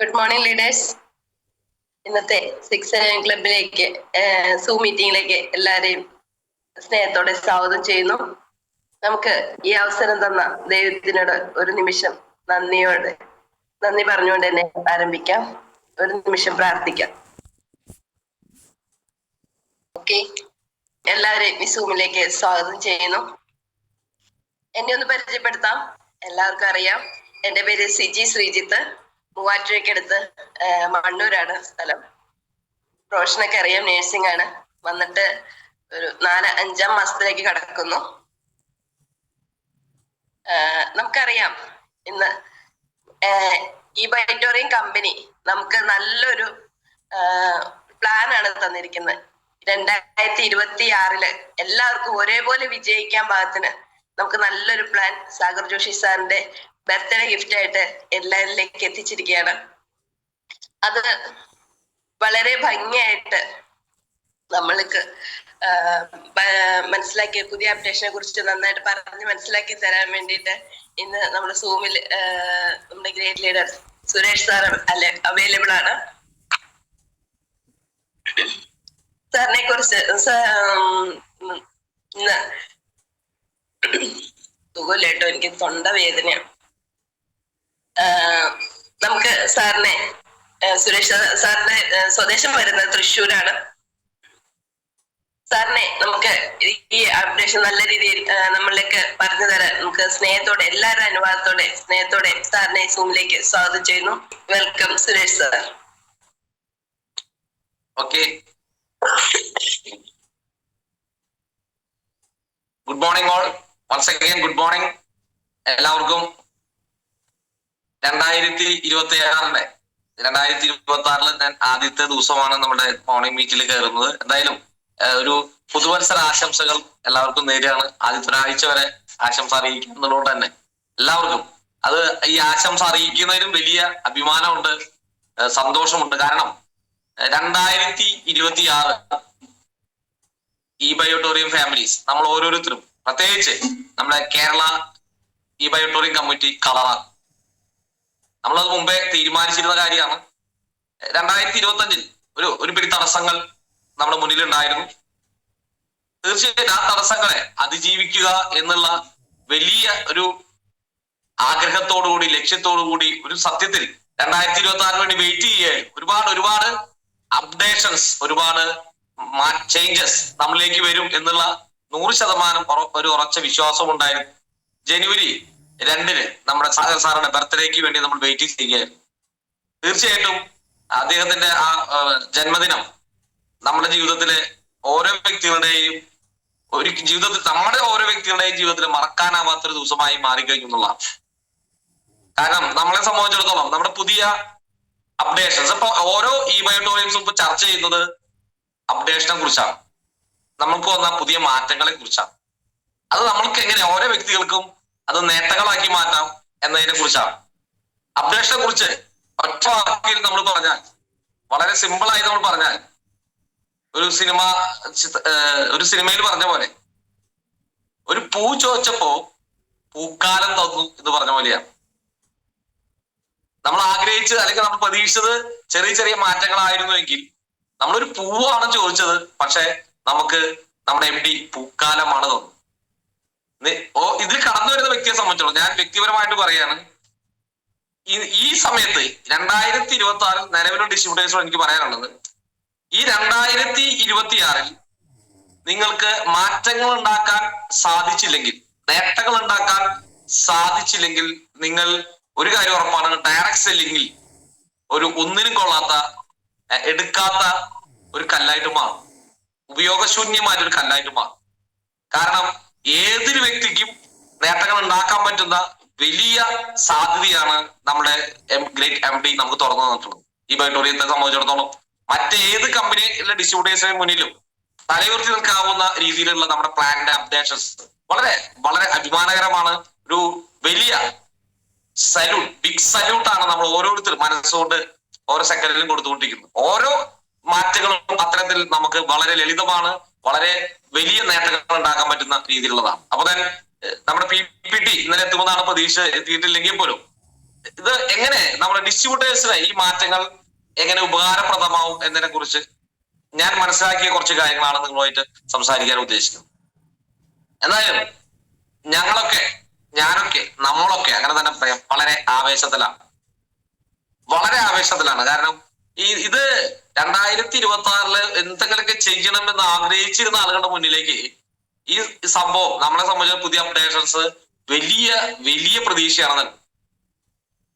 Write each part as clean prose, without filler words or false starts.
Good morning leaders. ഇന്നത്തെ 6 AM ക്ലബിലേക്ക് zoom മീറ്റിംഗിലേക്ക് എല്ലാവരെയും സ്നേഹത്തോടെ സ്വാഗതം ചെയ്യുന്നു. നമുക്ക് ഈ അവസരം തന്ന ദൈവത്തിനോട് ഒരു നിമിഷം നന്ദി പറഞ്ഞുകൊണ്ട് തന്നെ ആരംഭിക്കാം. ഒരു നിമിഷം പ്രാർത്ഥിക്കാം. ഓക്കെ, എല്ലാവരെയും ഈ സൂമിലേക്ക് സ്വാഗതം ചെയ്യുന്നു. എന്നെ ഒന്ന് പരിചയപ്പെടുത്താം. എല്ലാവർക്കും അറിയാം, എന്റെ പേര് സിജി ശ്രീജിത്ത്. മൂവാറ്റുപുഴയ്ക്കടുത്ത് മണ്ണൂരാണ് സ്ഥലം. പ്രൊഫഷനൊക്കെ അറിയാം, നേഴ്സിംഗ് ആണ്. വന്നിട്ട് ഒരു 4-5 മാസത്തിലേക്ക് കടക്കുന്നു. നമുക്കറിയാം, ഇന്ന് ഈ ബൈറ്റോറിയം കമ്പനി നമുക്ക് നല്ലൊരു പ്ലാനാണ് തന്നിരിക്കുന്നത്. 2026 എല്ലാവർക്കും ഒരേപോലെ വിജയിക്കാൻ പാകത്തിന് നമുക്ക് നല്ലൊരു പ്ലാൻ സാഗർ ജോഷി സാറിന്റെ ബർത്ത്ഡേ ഗിഫ്റ്റ് ആയിട്ട് എല്ലാവരിലേക്ക് എത്തിച്ചിരിക്കുകയാണ്. അത് വളരെ ഭംഗിയായിട്ട് നമ്മൾക്ക് മനസ്സിലാക്കിയ പുതിയ അപ്ഡേഷനെ കുറിച്ച് നന്നായിട്ട് പറഞ്ഞ് മനസ്സിലാക്കി തരാൻ വേണ്ടിയിട്ട് ഇന്ന് നമ്മുടെ സൂമിൽ നമ്മുടെ great leader Suresh sir available ആണ്. സാറിനെ കുറിച്ച് ഇന്ന് സുഖമില്ലേട്ടോ, എനിക്ക് തൊണ്ട വേദനയാണ്. നമുക്ക് സാറിനെ സുരേഷ് സാറിന്റെ സ്വദേശം വരുന്നത് തൃശ്ശൂരാണ്. സാറിനെ നമുക്ക് ഈ അപ്ഡേഷൻ നല്ല രീതിയിൽ നമ്മളിലേക്ക് പറഞ്ഞു തരാൻ നമുക്ക് സ്നേഹത്തോടെ, എല്ലാവരുടെ അനുവാദത്തോടെ സ്നേഹത്തോടെ സാറിനെ സൂമിലേക്ക് സ്വാഗതം ചെയ്യുന്നു. Welcome Suresh sir. Okay, good morning all. Once again good morning എല്ലാവർക്കും. 2026 ഞാൻ ആദ്യത്തെ ദിവസമാണ് നമ്മുടെ മോർണിംഗ് മീറ്റിൽ കയറുന്നത്. എന്തായാലും ഒരു പുതുവത്സര ആശംസകൾ എല്ലാവർക്കും നേരെയാണ്. ആദ്യത്തെ ഒരാഴ്ച വരെ ആശംസ അറിയിക്കുന്നതുകൊണ്ട് തന്നെ എല്ലാവർക്കും അത് ഈ ആശംസ അറിയിക്കുന്നതിലും വലിയ അഭിമാനമുണ്ട്, സന്തോഷമുണ്ട്. കാരണം 2026 ഈ ബയോട്ടോറിയം ഫാമിലീസ് നമ്മൾ ഓരോരുത്തരും, പ്രത്യേകിച്ച് നമ്മുടെ കേരള ഈ ബയോട്ടോറിയം കമ്മിറ്റി കളറാണ്. നമ്മളത് മുമ്പേ തീരുമാനിച്ചിരുന്ന കാര്യമാണ്. 2025 ഒരു പിടി തടസ്സങ്ങൾ നമ്മുടെ മുന്നിലുണ്ടായിരുന്നു. തീർച്ചയായും ആ തടസ്സങ്ങളെ അതിജീവിക്കുക എന്നുള്ള വലിയ ഒരു ആഗ്രഹത്തോടുകൂടി, ലക്ഷ്യത്തോടുകൂടി, ഒരു സത്യത്തിൽ 2026 വേണ്ടി വെയിറ്റ് ചെയ്യുകയായിരുന്നു. ഒരുപാട് അപ്ഡേഷൻസ്, ഒരുപാട് ചേഞ്ചസ് നമ്മളിലേക്ക് വരും എന്നുള്ള 100% ഒരു ഉറച്ച വിശ്വാസം ഉണ്ടായിരുന്നു. ജനുവരി 2 നമ്മുടെ സാഗർ സാറിന്റെ ബർത്ത്ഡേക്ക് വേണ്ടി നമ്മൾ വെയിറ്റ് ചെയ്യുകയായിരുന്നു. തീർച്ചയായിട്ടും അദ്ദേഹത്തിന്റെ ആ ജന്മദിനം നമ്മുടെ ജീവിതത്തിലെ ഓരോ വ്യക്തികളുടെയും നമ്മുടെ ഓരോ വ്യക്തികളുടെയും ജീവിതത്തിൽ മറക്കാനാവാത്തൊരു ദിവസമായി മാറിക്കഴിഞ്ഞു എന്നുള്ളതാണ്. കാരണം നമ്മളെ സംബന്ധിച്ചിടത്തോളം നമ്മുടെ പുതിയ അപ്ഡേഷൻസ്, ഇപ്പൊ ഓരോ ഈ ബയോട്ടോറിയംസും ഇപ്പൊ ചർച്ച ചെയ്യുന്നത് അപ്ഡേഷനെ കുറിച്ചാണ്, നമ്മൾക്ക് വന്ന പുതിയ മാറ്റങ്ങളെ കുറിച്ചാണ്. അത് നമ്മൾക്ക് എങ്ങനെ ഓരോ വ്യക്തികൾക്കും അത് നേട്ടങ്ങളാക്കി മാറ്റാം എന്നതിനെ കുറിച്ചാണ്. അപ്ഡേഷനെ കുറിച്ച് ഒറ്റ വാക്കിൽ നമ്മൾ പറഞ്ഞാൽ, വളരെ സിമ്പിൾ ആയി നമ്മൾ പറഞ്ഞാൽ, ഒരു സിനിമയിൽ പറഞ്ഞ പോലെ, ഒരു പൂ ചോദിച്ചപ്പോ പൂക്കാലം തന്നു എന്ന് പറഞ്ഞ പോലെയാണ്. നമ്മൾ ആഗ്രഹിച്ചത് അല്ലെങ്കിൽ നമ്മൾ പ്രതീക്ഷിച്ചത് ചെറിയ ചെറിയ മാറ്റങ്ങളായിരുന്നുവെങ്കിൽ, നമ്മളൊരു പൂവാണ് ചോദിച്ചത്, പക്ഷെ നമുക്ക് നമ്മുടെ MD പൂക്കാലമാണ് തന്നു. ഇതിൽ കടന്നു വരുന്ന വ്യക്തിയെ സംബന്ധിച്ചോളം ഞാൻ വ്യക്തിപരമായിട്ട് പറയാണ്, ഈ സമയത്ത് 2026 നിലവിലുള്ള ഡിസ്ട്രിബ്യൂട്ടേഴ്സിനോട് എനിക്ക് പറയാനുള്ളത്, ഈ 2026 നിങ്ങൾക്ക് മാറ്റങ്ങൾ ഉണ്ടാക്കാൻ സാധിച്ചില്ലെങ്കിൽ, നേട്ടങ്ങൾ ഉണ്ടാക്കാൻ സാധിച്ചില്ലെങ്കിൽ, നിങ്ങൾ ഒരു കാര്യം ഉറപ്പാണ്, ഡയറക്ട് സെല്ലിങ്ങിൽ ഒന്നിനും കൊള്ളാത്ത, എടുക്കാത്ത ഒരു കല്ലായിട്ട് മാറും, ഉപയോഗശൂന്യമായിട്ടൊരു കല്ലായിട്ട് മാറും. കാരണം ഏതൊരു വ്യക്തിക്കും നേട്ടങ്ങൾ ഉണ്ടാക്കാൻ പറ്റുന്ന വലിയ സാധ്യതയാണ് നമ്മുടെ ഗ്രേറ്റ് MD നമുക്ക് തുറന്നു തന്നിട്ടുള്ളത്. ഈ ബയോട്ടോറിയത്തെ സംബന്ധിച്ചിടത്തോളം മറ്റേത് കമ്പനിയിലെ ഡിസ്ട്രിബ്യൂട്ടേഴ്സിന് മുന്നിലും തലയുയർത്തി നിൽക്കാവുന്ന രീതിയിലുള്ള നമ്മുടെ പ്ലാനിന്റെ അപ്ഡേഷൻസ് വളരെ വളരെ അഭിമാനകരമാണ്. ഒരു വലിയ ബിഗ് സല്യൂട്ടാണ് നമ്മൾ ഓരോരുത്തരും മനസ്സുകൊണ്ട് ഓരോ സെക്കൻഡിലും കൊടുത്തുകൊണ്ടിരിക്കുന്നത്. ഓരോ മാറ്റങ്ങളും അത്തരത്തിൽ നമുക്ക് വളരെ ലളിതമാണ്, വളരെ വലിയ നേട്ടങ്ങൾ ഉണ്ടാക്കാൻ പറ്റുന്ന രീതിയിലുള്ളതാണ്. അപ്പൊ തന്നെ നമ്മുടെ PPT ഇന്നലെ എത്തുമെന്നാണ് പ്രതീക്ഷ, എത്തിയിട്ടില്ലെങ്കിൽ പോലും ഇത് എങ്ങനെ നമ്മുടെ ഡിസ്ട്രിബ്യൂട്ടേഴ്സിന് ഈ മാറ്റങ്ങൾ എങ്ങനെ ഉപകാരപ്രദമാവും എന്നതിനെ കുറിച്ച് ഞാൻ മനസ്സിലാക്കിയ കുറച്ച് കാര്യങ്ങളാണ് നിങ്ങളുമായിട്ട് സംസാരിക്കാൻ ഉദ്ദേശിക്കുന്നത്. എന്തായാലും നമ്മളൊക്കെ അങ്ങനെ തന്നെ പറയാം, വളരെ ആവേശത്തിലാണ്. കാരണം ഇത് 2026 എന്തെങ്കിലുമൊക്കെ ചെയ്യണമെന്ന് ആഗ്രഹിച്ചിരുന്ന ആളുകളുടെ മുന്നിലേക്ക് ഈ സംഭവം നമ്മളെ സംബന്ധിച്ച പുതിയ അപ്ഡേഷൻസ് വലിയ വലിയ പ്രതീക്ഷയാണ്.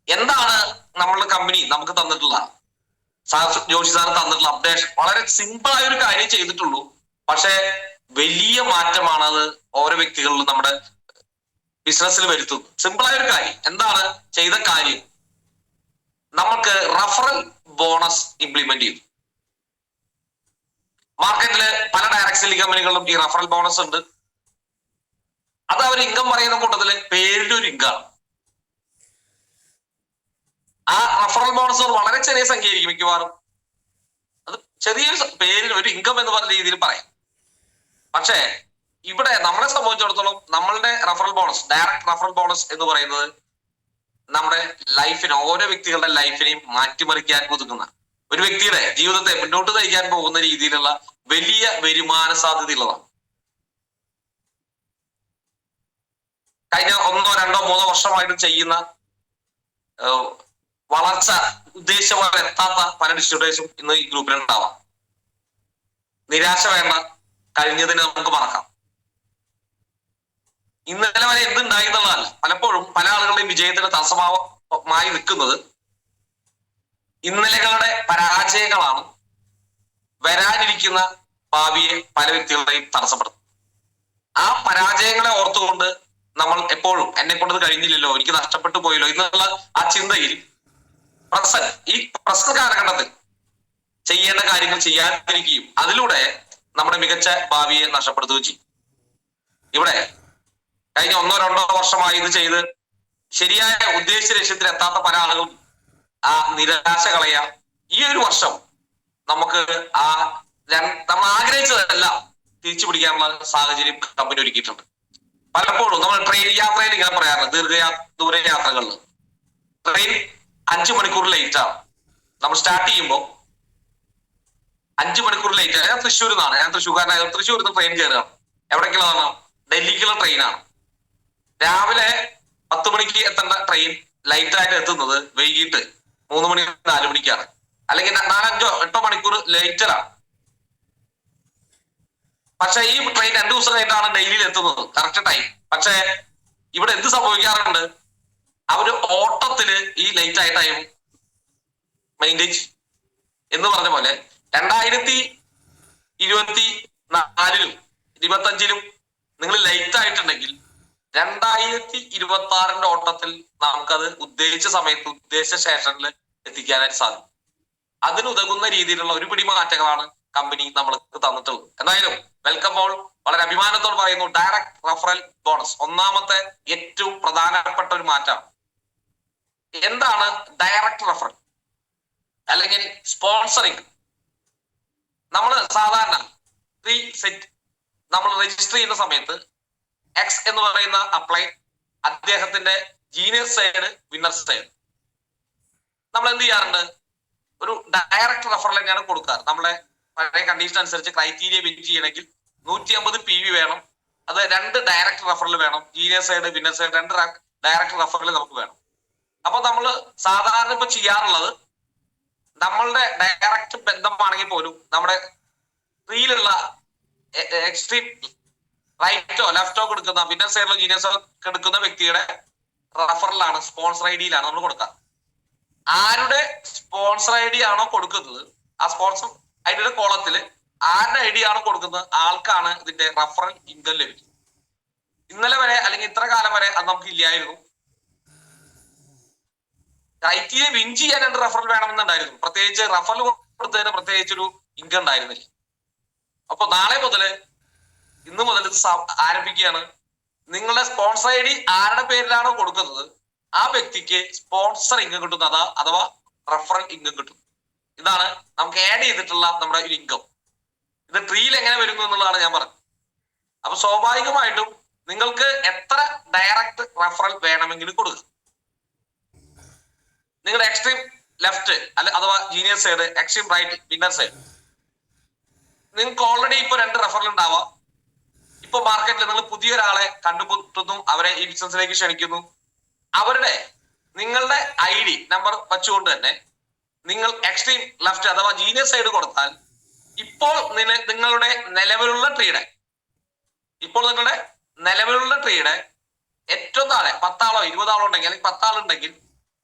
എന്താണ് നമ്മളുടെ കമ്പനി നമുക്ക് തന്നിട്ടുള്ള ജോഷി സാർ തന്നിട്ടുള്ള അപ്ഡേഷൻ? വളരെ സിമ്പിൾ ആയ ഒരു കാര്യം ചെയ്തിട്ടുള്ളൂ, പക്ഷെ വലിയ മാറ്റമാണ് അത് ഓരോ വ്യക്തികളിലും നമ്മുടെ ബിസിനസ്സിൽ വരുത്തുന്നത്. സിമ്പിൾ ആയ ഒരു കാര്യം. എന്താണ് ചെയ്ത കാര്യം? നമുക്ക് റഫറൽ ബോണസ് ഇംപ്ലിമെന്റ് ചെയ്തു. മാർക്കറ്റില് പല ഡയറക്ട് സെല്ലിംഗ് കമ്പനികളിലും ഈ റഫറൽ ബോണസ് ഉണ്ട്. അത് അവർ ഇൻകം പറയുന്ന കൂട്ടത്തില് പേരിന്റെ ഒരു ഇൻകമാണ്. ആ റഫറൽ ബോണസ് വളരെ ചെറിയ സംഖ്യ ആയിരിക്കും മിക്കവാറും. അത് ചെറിയൊരു പേരിന് ഒരു ഇൻകം എന്ന് പറഞ്ഞ രീതിയിൽ പറയാം. പക്ഷേ ഇവിടെ നമ്മളെ സംബന്ധിച്ചിടത്തോളം നമ്മളുടെ referral bonus, direct referral bonus എന്ന് പറയുന്നത് നമ്മുടെ ലൈഫിനെ, ഓരോ വ്യക്തികളുടെ ലൈഫിനെയും മാറ്റിമറിക്കാൻ ഒതുങ്ങുന്ന, ഒരു വ്യക്തിയുടെ ജീവിതത്തെ മുന്നോട്ട് നയിക്കാൻ പോകുന്ന രീതിയിലുള്ള വലിയ വരുമാന സാധ്യതയുള്ളതാണ്. കഴിഞ്ഞ 1, 2, 3 വർഷമായിട്ട് ചെയ്യുന്ന വളർച്ച ഉദ്ദേശിച്ച പോലെ എത്താത്ത പല ഡിസ്ട്രിബ്യൂട്ടേഴ്സും ഇന്ന് ഈ ഗ്രൂപ്പിലുണ്ടാവാം. നിരാശ വേണ്ട, കഴിഞ്ഞതിന് നമുക്ക് മറക്കാം. ഇന്നലെ വരെ എന്തുണ്ടായി എന്നുള്ളതല്ല, പലപ്പോഴും പല ആളുകളുടെയും വിജയത്തിന് തടസ്സമായി നിൽക്കുന്നത് ഇന്നലകളുടെ പരാജയങ്ങളാണ് വരാനിരിക്കുന്ന ഭാവിയെ പല വ്യക്തികളുടെയും തടസ്സപ്പെടുത്തും. ആ പരാജയങ്ങളെ ഓർത്തുകൊണ്ട് നമ്മൾ എപ്പോഴും എന്നെ കൊണ്ടത് കഴിഞ്ഞില്ലല്ലോ, എനിക്ക് നഷ്ടപ്പെട്ടു പോയല്ലോ എന്നുള്ള ആ ചിന്തയിൽ ഈ പ്രസ്തുത കാലഘട്ടത്തിൽ ചെയ്യേണ്ട കാര്യങ്ങൾ ചെയ്യാതിരിക്കുകയും അതിലൂടെ നമ്മുടെ മികച്ച ഭാവിയെ നഷ്ടപ്പെടുത്തുകയും ചെയ്യും. ഇവിടെ കഴിഞ്ഞ 1, 2 വർഷമായി ഇത് ചെയ്ത് ശരിയായ ഉദ്ദേശിച്ച ലക്ഷ്യത്തിൽ എത്താത്ത പല ആളുകളും ആ നിരാശ കളയുക. ഈ ഒരു വർഷം നമുക്ക് നമ്മൾ ആഗ്രഹിച്ചതെല്ലാം തിരിച്ചു പിടിക്കാനുള്ള സാഹചര്യം കമ്പനി ഒരുക്കിയിട്ടുണ്ട്. പലപ്പോഴും നമ്മൾ ട്രെയിൻ യാത്രയിൽ ഇങ്ങനെ പറയാറുണ്ട്, ദൂര യാത്രകളിൽ ട്രെയിൻ 5 മണിക്കൂർ ലേറ്റ് ആണ്. നമ്മൾ സ്റ്റാർട്ട് ചെയ്യുമ്പോൾ 5 മണിക്കൂർ ലേറ്റ് ആണ്. ഞാൻ തൃശ്ശൂർക്കാരനായത് തൃശ്ശൂരിൽ നിന്ന് ട്രെയിൻ കയറുകയാണ്. എവിടേക്കുള്ളതാണ്? ഡൽഹിക്കുള്ള ട്രെയിനാണ്. രാവിലെ 10 മണിക്ക് എത്തേണ്ട ട്രെയിൻ ലൈറ്റ് ആയിട്ട് എത്തുന്നത് വൈകിട്ട് 3 മണി 4 മണിക്കാണ്. അല്ലെങ്കിൽ 4, 5, 8 മണിക്കൂർ ലേറ്ററാണ്. പക്ഷെ ഈ ട്രെയിൻ 2 ദിവസം കഴിഞ്ഞിട്ടാണ് ഡൽഹിയിൽ എത്തുന്നത്, കറക്റ്റ് ടൈം. പക്ഷെ ഇവിടെ എന്ത് സംഭവിക്കാറുണ്ട്? അവര് ഓട്ടത്തില് ഈ ലേറ്റ് ആയ ടൈം മെയിൻറ്റെയിൻ എന്ന് പറഞ്ഞ പോലെ 2024-ലും 2025-ലും നിങ്ങൾ ലേറ്റ് ആയിട്ടുണ്ടെങ്കിൽ 2026 ഓട്ടത്തിൽ നമുക്കത് ഉദ്ദേശിച്ച സമയത്ത് ഉദ്ദേശിച്ച സ്റ്റേഷനിൽ എത്തിക്കാനായിട്ട് സാധിക്കും. അതിനുതകുന്ന രീതിയിലുള്ള ഒരു പിടി മാറ്റങ്ങളാണ് കമ്പനി നമ്മൾക്ക് തന്നിട്ടുള്ളത്. എന്തായാലും വെൽക്കം ഓൾ. വളരെ അഭിമാനത്തോട് പറയുന്നു, ഡയറക്ട് റഫറൽ ബോണസ് ഒന്നാമത്തെ ഏറ്റവും പ്രധാനപ്പെട്ട ഒരു മാറ്റമാണ്. എന്താണ് ഡയറക്ട് റഫറൽ അല്ലെങ്കിൽ സ്പോൺസറിങ്? നമ്മൾ സാധാരണ നമ്മൾ രജിസ്റ്റർ ചെയ്യുന്ന സമയത്ത് എക്സ് എന്ന് പറയുന്ന അപ്ലൈ, അദ്ദേഹത്തിന്റെ ജീനിയർ സൈഡ്, വിന്നർ സൈഡ്. നമ്മൾ എന്ത് ചെയ്യാറുണ്ട്? ഒരു ഡയറക്ട് റഫറൽ തന്നെയാണ് കൊടുക്കാറ്. നമ്മളെ പഴയ കണ്ടീഷൻ അനുസരിച്ച് ക്രൈറ്റീരിയ വിൻ ചെയ്യണമെങ്കിൽ 150 PV വേണം. അത് 2 ഡയറക്ട് റഫറൽ വേണം. Junior side, winner side 2 direct referral നമുക്ക് വേണം. അപ്പൊ നമ്മൾ സാധാരണ ഇപ്പൊ ചെയ്യാറുള്ളത്, നമ്മളുടെ ഡയറക്റ്റ് ബന്ധമാണെങ്കിൽ പോലും നമ്മുടെ ട്രീയിലുള്ള എക്സ്ട്രീം റൈറ്റോ ലെഫ്റ്റോ കൊടുക്കുന്ന, വിന്നർ സൈഡിലോ ജീനിയർ സൈഡിലോ എടുക്കുന്ന വ്യക്തിയുടെ റഫറലാണ്, സ്പോൺസർ ID-യിലാണ് നമ്മൾ കൊടുക്കുക. ആരുടെ സ്പോൺസർ ID ആണോ കൊടുക്കുന്നത്, ആ സ്പോൺസർ ID-യുടെ കോളത്തില് ആരുടെ ID ആണോ കൊടുക്കുന്നത് ആൾക്കാണ് ഇതിന്റെ റഫറൽ ഇൻകം ലഭിക്കുന്നത്. ഇന്നലെ വരെ അല്ലെങ്കിൽ ഇത്ര കാലം വരെ അത് നമുക്ക് ഇല്ലായിരുന്നു. ക്രൈറ്റീരിയ വിൻ ചെയ്യാൻ 2 റഫറൽ വേണമെന്നുണ്ടായിരുന്നു. പ്രത്യേകിച്ച് റഫറൽ കൊടുത്തതിന് പ്രത്യേകിച്ചൊരു ഇൻകം ഉണ്ടായിരുന്നില്ല. അപ്പൊ ഇന്ന് മുതൽ ഇത് ആരംഭിക്കുകയാണ്. നിങ്ങളുടെ സ്പോൺസർ ID ആരുടെ പേരിലാണോ കൊടുക്കുന്നത് ആ വ്യക്തിക്ക് സ്പോൺസർ ഇൻകം കിട്ടുന്നത്, അഥവാ റഫറൽ ഇൻകം കിട്ടും. ഇതാണ് നമുക്ക് ആഡ് ചെയ്തിട്ടുള്ള നമ്മുടെ ഒരു ഇൻകം. ഇത് ട്രീയിൽ എങ്ങനെ വരുന്നു എന്നുള്ളതാണ് ഞാൻ പറഞ്ഞത്. അപ്പൊ സ്വാഭാവികമായിട്ടും നിങ്ങൾക്ക് എത്ര ഡയറക്റ്റ് റഫറൽ വേണമെങ്കിലും കൊടുക്കുക. നിങ്ങളുടെ എക്സ്ട്രീം ലെഫ്റ്റ് അഥവാ junior side, extreme right winner side. നിങ്ങൾക്ക് ഓൾറെഡി ഇപ്പൊ 2 റെഫറൽ ഉണ്ടാവാം. ഇപ്പൊ മാർക്കറ്റിൽ നിങ്ങൾ പുതിയൊരാളെ കണ്ടുമുട്ടുന്നു, അവരെ ഈ ബിസിനസ്സിലേക്ക് ക്ഷണിക്കുന്നു. അവരുടെ നിങ്ങളുടെ ID നമ്പർ വെച്ചുകൊണ്ട് തന്നെ നിങ്ങൾ എക്സ്ട്രീം ലെഫ്റ്റ് അഥവാ ജീനിയർ സൈഡ് കൊടുത്താൽ ഇപ്പോൾ നിങ്ങളുടെ നിലവിലുള്ള ട്രീയുടെ ഏറ്റവും താഴെ 10 ആളോ 20 ആളോ ഉണ്ടെങ്കിൽ, അല്ലെങ്കിൽ 10 ആളുണ്ടെങ്കിൽ,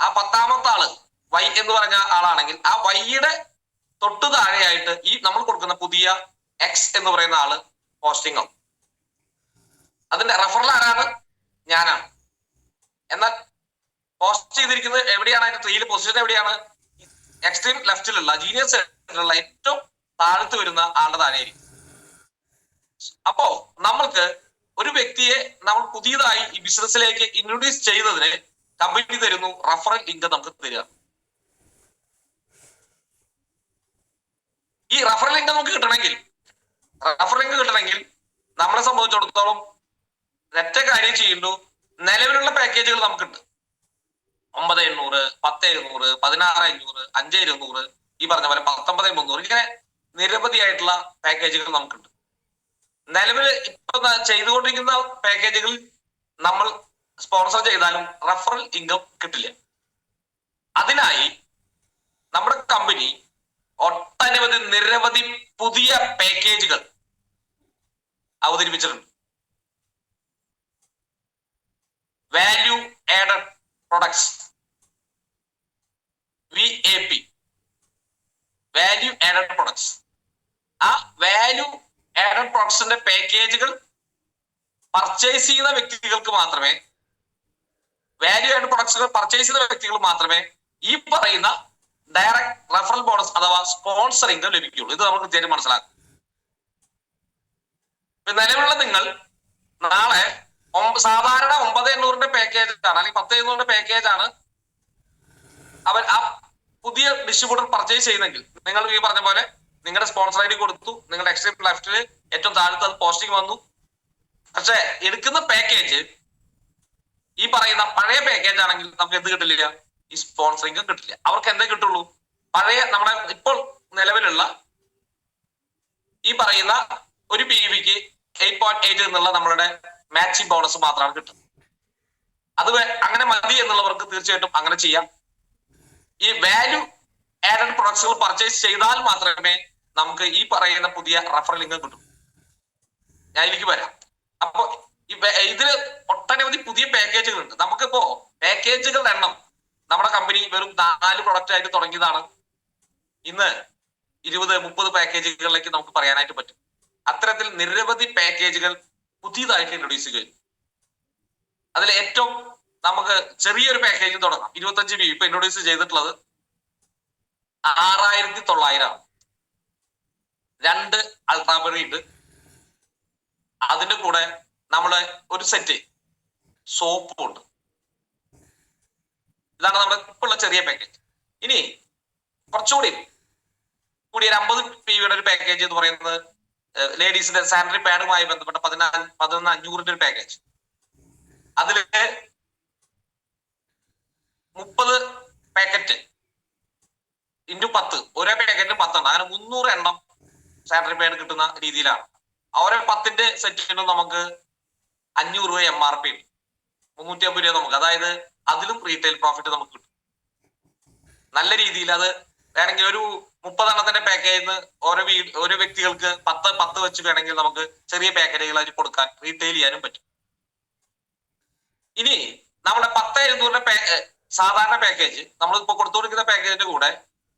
ആ 10ാമത്തെ ആള് Y എന്ന് പറഞ്ഞ ആളാണെങ്കിൽ ആ Yയുടെ തൊട്ടു താഴെയായിട്ട് ഈ നമ്മൾ കൊടുക്കുന്ന പുതിയ X എന്ന് പറയുന്ന ആള് പോസ്റ്റിംഗ് ആവും. അതിന്റെ റെഫറൽ ആരാണ്? ഞാനാണ്. എന്നാൽ പോസ്റ്റ് ചെയ്തിരിക്കുന്നത് എവിടെയാണ്? അതിന്റെ ട്രീയിൽ പൊസിഷൻ എവിടെയാണ്? എക്സ്ട്രീം ലെഫ്റ്റിലുള്ള ജീനിയർ സൈഡിലുള്ള ഏറ്റവും താഴത്ത് വരുന്ന ആളുടെ താഴെയായിരിക്കും. അപ്പോ നമ്മൾക്ക് ഒരു വ്യക്തിയെ നമ്മൾ പുതിയതായി ഈ ബിസിനസ്സിലേക്ക് ഇൻട്രൊഡ്യൂസ് ചെയ്യുന്നതിന് കമ്പനി തരുന്നു റഫറൽ ലിങ്ക് നമുക്ക് തരിക. ഈ റഫറൽ ലിങ്ക് നമുക്ക് കിട്ടണമെങ്കിൽ നമ്മളെ സംബന്ധിച്ചിടത്തോളം ഒറ്റ കാര്യം ചെയ്യുന്നു. നിലവിലുള്ള പാക്കേജുകൾ നമുക്കുണ്ട്. 9800, 10700, 16500, 5200, ഈ പറഞ്ഞ പോലെ 19300, ഇങ്ങനെ നിരവധിയായിട്ടുള്ള പാക്കേജുകൾ നമുക്കുണ്ട്. നിലവിൽ ഇപ്പൊ ചെയ്തുകൊണ്ടിരിക്കുന്ന പാക്കേജുകൾ നമ്മൾ സ്പോൺസർ ചെയ്താലും റഫറൽ ഇൻകം കിട്ടില്ല. അതിനായി നമ്മുടെ കമ്പനി നിരവധി പുതിയ പാക്കേജുകൾ അവതരിപ്പിച്ചിട്ടുണ്ട്. Value added products, VAP, value added products. ആ വാല്യൂ ആഡഡ് പ്രൊഡക്ട്സിന്റെ പാക്കേജുകൾ പർച്ചേസ് ചെയ്യുന്ന വ്യക്തികൾക്ക് മാത്രമേ, വാല്യൂ ആഡഡ് പ്രൊഡക്ട്സുകൾ പർച്ചേസ് ചെയ്യുന്ന വ്യക്തികൾ മാത്രമേ ഈ പറയുന്ന ഡയറക്റ്റ് റെഫറൽ ബോണസ് അഥവാ സ്പോൺസറിംഗ് ലഭിക്കുകയുള്ളൂ. ഇത് നമുക്ക് കൃത്യമായിട്ട് മനസ്സിലാക്കാം. നിലവിലുള്ള നിങ്ങൾ നാളെ സാധാരണ 9800 പാക്കേജ് ആണ്, അല്ലെങ്കിൽ 10700 പാക്കേജ് ആണ് അവർ ആ പുതിയ ഡിസ്ട്രിബ്യൂട്ടർ പർച്ചേസ് ചെയ്യുന്നെങ്കിൽ, നിങ്ങൾ ഈ പറഞ്ഞ പോലെ നിങ്ങളുടെ സ്പോൺസർ ID കൊടുത്തു, നിങ്ങളുടെ എക്സ്ട്രീം ലെഫ്റ്റിൽ ഏറ്റവും താഴത്ത് അത് പോസ്റ്റിംഗ് വന്നു. പക്ഷെ എടുക്കുന്ന പാക്കേജ് ഈ പറയുന്ന പഴയ പാക്കേജ് ആണെങ്കിൽ നമുക്ക് എന്ത് കിട്ടില്ല? ഈ സ്പോൺസറിംഗ് കിട്ടില്ല. അവർക്ക് എന്തേ കിട്ടുള്ളൂ? പഴയ നമ്മുടെ ഇപ്പോൾ നിലവിലുള്ള ഈ പറയുന്ന ഒരു PVക്ക് 8.8 എന്നുള്ള നമ്മളുടെ മാച്ചിങ് ബോണസ് മാത്രമാണ് കിട്ടുന്നത്. അത് അങ്ങനെ മതി എന്നുള്ളവർക്ക് തീർച്ചയായിട്ടും അങ്ങനെ ചെയ്യാം. ഈ വാല്യൂ ആഡഡ് പ്രൊഡക്ട്സുകൾ പർച്ചേസ് ചെയ്താൽ മാത്രമേ നമുക്ക് ഈ പറയുന്ന പുതിയ റഫറൽ ലിങ്ക് കിട്ടും. ഞാൻ ഇതിലേക്ക് വരാം. അപ്പൊ ഇതില് ഒട്ടനവധി പുതിയ പാക്കേജുകൾ ഉണ്ട്. നമുക്കിപ്പോ പാക്കേജുകളുടെ എണ്ണം നമ്മുടെ കമ്പനി വെറും 4 പ്രൊഡക്റ്റ് ആയിട്ട് തുടങ്ങിയതാണ്. ഇന്ന് 20-30 പാക്കേജുകളിലേക്ക് നമുക്ക് പറയാനായിട്ട് പറ്റും. അത്തരത്തിൽ നിരവധി പാക്കേജുകൾ പുതിയതായിട്ട് ഇൻട്രൊഡ്യൂസ് ചെയ്യും. അതിൽ ഏറ്റവും നമുക്ക് ചെറിയൊരു പാക്കേജിൽ തുടങ്ങാം. 25 BV ഇപ്പൊ ഇൻട്രൊഡ്യൂസ് ചെയ്തിട്ടുള്ളത് 6900 ആണ്. 2 അൾട്രാബെറി ഉണ്ട്. അതിന്റെ കൂടെ നമ്മള് ഒരു സെറ്റ് സോപ്പും ഉണ്ട്. ഇതാണ് നമ്മുടെ ഇപ്പൊ ഉള്ള ചെറിയ പാക്കേജ്. ഇനി കുറച്ചുകൂടി ഒരു 50 PVയുടെ ഒരു പാക്കേജ് എന്ന് പറയുന്നത് ലേഡീസിന്റെ സാനിറ്ററി പാഡുമായി ബന്ധപ്പെട്ട 11,500 ഒരു പാക്കേജ്. അതില് 30 പാക്കറ്റ് ഇൻറ്റു 10, ഒരേ പാക്കറ്റ് 10 ഉണ്ട്. അങ്ങനെ 300 എണ്ണം സാനിറ്ററി പാഡ് കിട്ടുന്ന രീതിയിലാണ്. ഓരോ 10ന്റെ സെറ്റിന് നമുക്ക് 500 രൂപ MRP ഉണ്ട്. 350 രൂപ നമുക്ക്, അതായത് അതിലും റീറ്റെയിൽ പ്രോഫിറ്റ് നമുക്ക് കിട്ടും. നല്ല രീതിയിൽ അത് വേണമെങ്കിൽ ഒരു 30 എണ്ണത്തിന്റെ പാക്കേജിന് ഓരോ വ്യക്തികൾക്ക് 10 വെച്ച് വേണമെങ്കിൽ നമുക്ക് ചെറിയ പാക്കേജുകൾ അതിൽ കൊടുക്കാൻ റീറ്റെയിൽ ചെയ്യാനും പറ്റും. ഇനി നമ്മുടെ 10,200 സാധാരണ പാക്കേജ് നമ്മൾ ഇപ്പൊ കൊടുത്തുകൊടുക്കുന്ന പാക്കേജിന്റെ കൂടെ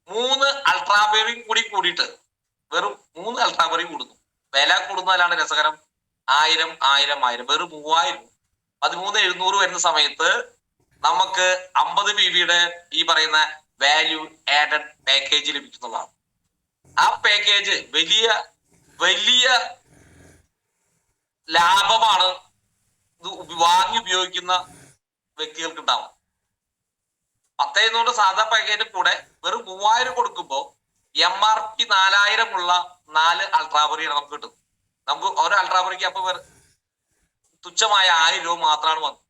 3 അൾട്രാബെറി കൂടിയിട്ട് വെറും 3 അൾട്രാബെറി കൂടുന്നു. വില കൂടുന്നതിലാണ് രസകരം. 1000 വെറും 3000, 13,700 വരുന്ന സമയത്ത് നമുക്ക് 50 PVയുടെ ഈ പറയുന്ന വാല്യൂ ആഡഡ് പാക്കേജ് ലഭിക്കുന്നതാണ്. ആ പാക്കേജ് വലിയ ലാഭമാണ് ഇത് വാങ്ങി ഉപയോഗിക്കുന്ന വ്യക്തികൾക്ക് ഉണ്ടാവും. 10,700 സാധാ പാക്കേജിന്റെ കൂടെ വെറും 3000 കൊടുക്കുമ്പോൾ MRP 4000 ഉള്ള 4 അൾട്രാബെറിയാണ് നമുക്ക് കിട്ടും. നമുക്ക് ഓരോ അൾട്രാബെറിക്ക് അപ്പൊ തുച്ഛമായ 1000 രൂപ മാത്രമാണ് വന്നത്.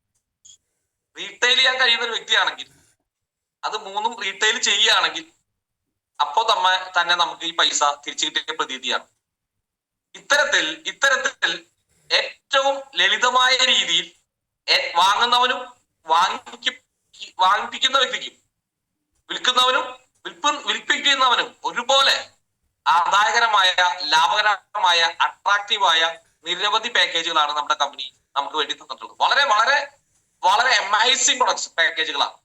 റീറ്റെയിൽ ചെയ്യാൻ കഴിയുന്ന ഒരു വ്യക്തിയാണെങ്കിൽ അത് 3 റീറ്റെയിൽ ചെയ്യുകയാണെങ്കിൽ അപ്പോൾ തന്നെ നമുക്ക് ഈ പൈസ തിരിച്ചു കിട്ടിയ പ്രതീതിയാണ്. ഇത്തരത്തിൽ ഏറ്റവും ലളിതമായ രീതിയിൽ വാങ്ങുന്നവനും വാങ്ങിപ്പിക്കുന്ന വ്യക്തിക്കും വിൽക്കുന്നവനും വിൽപ്പിക്കുന്നവനും ഒരുപോലെ ആദായകരമായ, ലാഭകരമായ, അട്രാക്റ്റീവായ നിരവധി പാക്കേജുകളാണ് നമ്മുടെ കമ്പനി നമുക്ക് വേണ്ടി തന്നിട്ടുള്ളത്. വളരെ വളരെ വളരെ അമേസിംഗ് പ്രൊഡക്ട്സ് പാക്കേജുകളാണ്.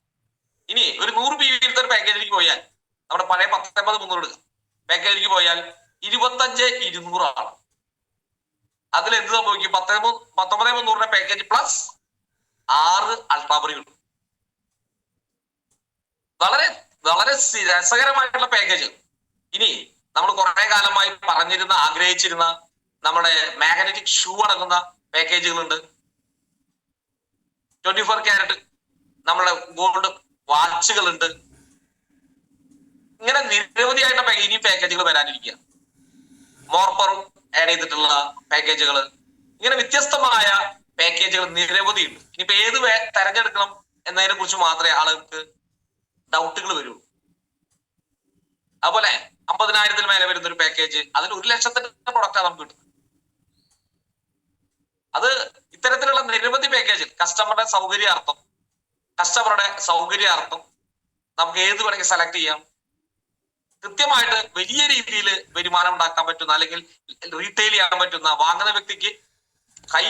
ഇനി ഒരു 100 PVയിലത്തെ ഒരു പാക്കേജിലേക്ക് പോയാൽ, നമ്മുടെ പഴയ 19,300 പാക്കേജിലേക്ക് പോയാൽ 25,200 ആണ്. അതിൽ എന്ത് സംഭവിക്കും? 19,300 പാക്കേജ് പ്ലസ് 6 അൾട്രാബറി കിട്ടും. വളരെ വളരെ രസകരമായിട്ടുള്ള പാക്കേജ്. ഇനി നമ്മൾ കുറെ കാലമായി ആഗ്രഹിച്ചിരുന്ന നമ്മുടെ മാഗ്നറ്റിക് ഷൂ അടങ്ങുന്ന പാക്കേജുകളുണ്ട്. 24 ക്യാരറ്റ് നമ്മുടെ ഗോൾഡ് വാച്ചുകളുണ്ട്. ഇങ്ങനെ നിരവധിയായിട്ടുള്ള ഇനി പാക്കേജുകൾ വരാനിരിക്കുക. മോർപ്പറും ആഡ് ചെയ്തിട്ടുള്ള പാക്കേജുകൾ, ഇങ്ങനെ വ്യത്യസ്തമായ പാക്കേജുകൾ നിരവധി ഉണ്ട്. ഇനിയിപ്പോ ഏത് തെരഞ്ഞെടുക്കണം എന്നതിനെ കുറിച്ച് മാത്രമേ ആളുകൾക്ക് ഡൗട്ടുകൾ വരുള്ളൂ. അതുപോലെ 50,000 മേലെ വരുന്ന ഒരു പാക്കേജ്, അതിൽ 1,00,000 പ്രൊഡക്റ്റാണ് നമുക്ക് കിട്ടുന്നത്. അത് ഇത്തരത്തിലുള്ള നിരവധി പാക്കേജ് കസ്റ്റമറുടെ സൗകര്യാർത്ഥം നമുക്ക് ഏത് വേണമെങ്കിൽ സെലക്ട് ചെയ്യാം. കൃത്യമായിട്ട് വലിയ രീതിയിൽ വരുമാനം ഉണ്ടാക്കാൻ പറ്റുന്ന, അല്ലെങ്കിൽ റീറ്റെയിൽ ചെയ്യാൻ പറ്റുന്ന, വാങ്ങുന്ന വ്യക്തിക്ക് കൈ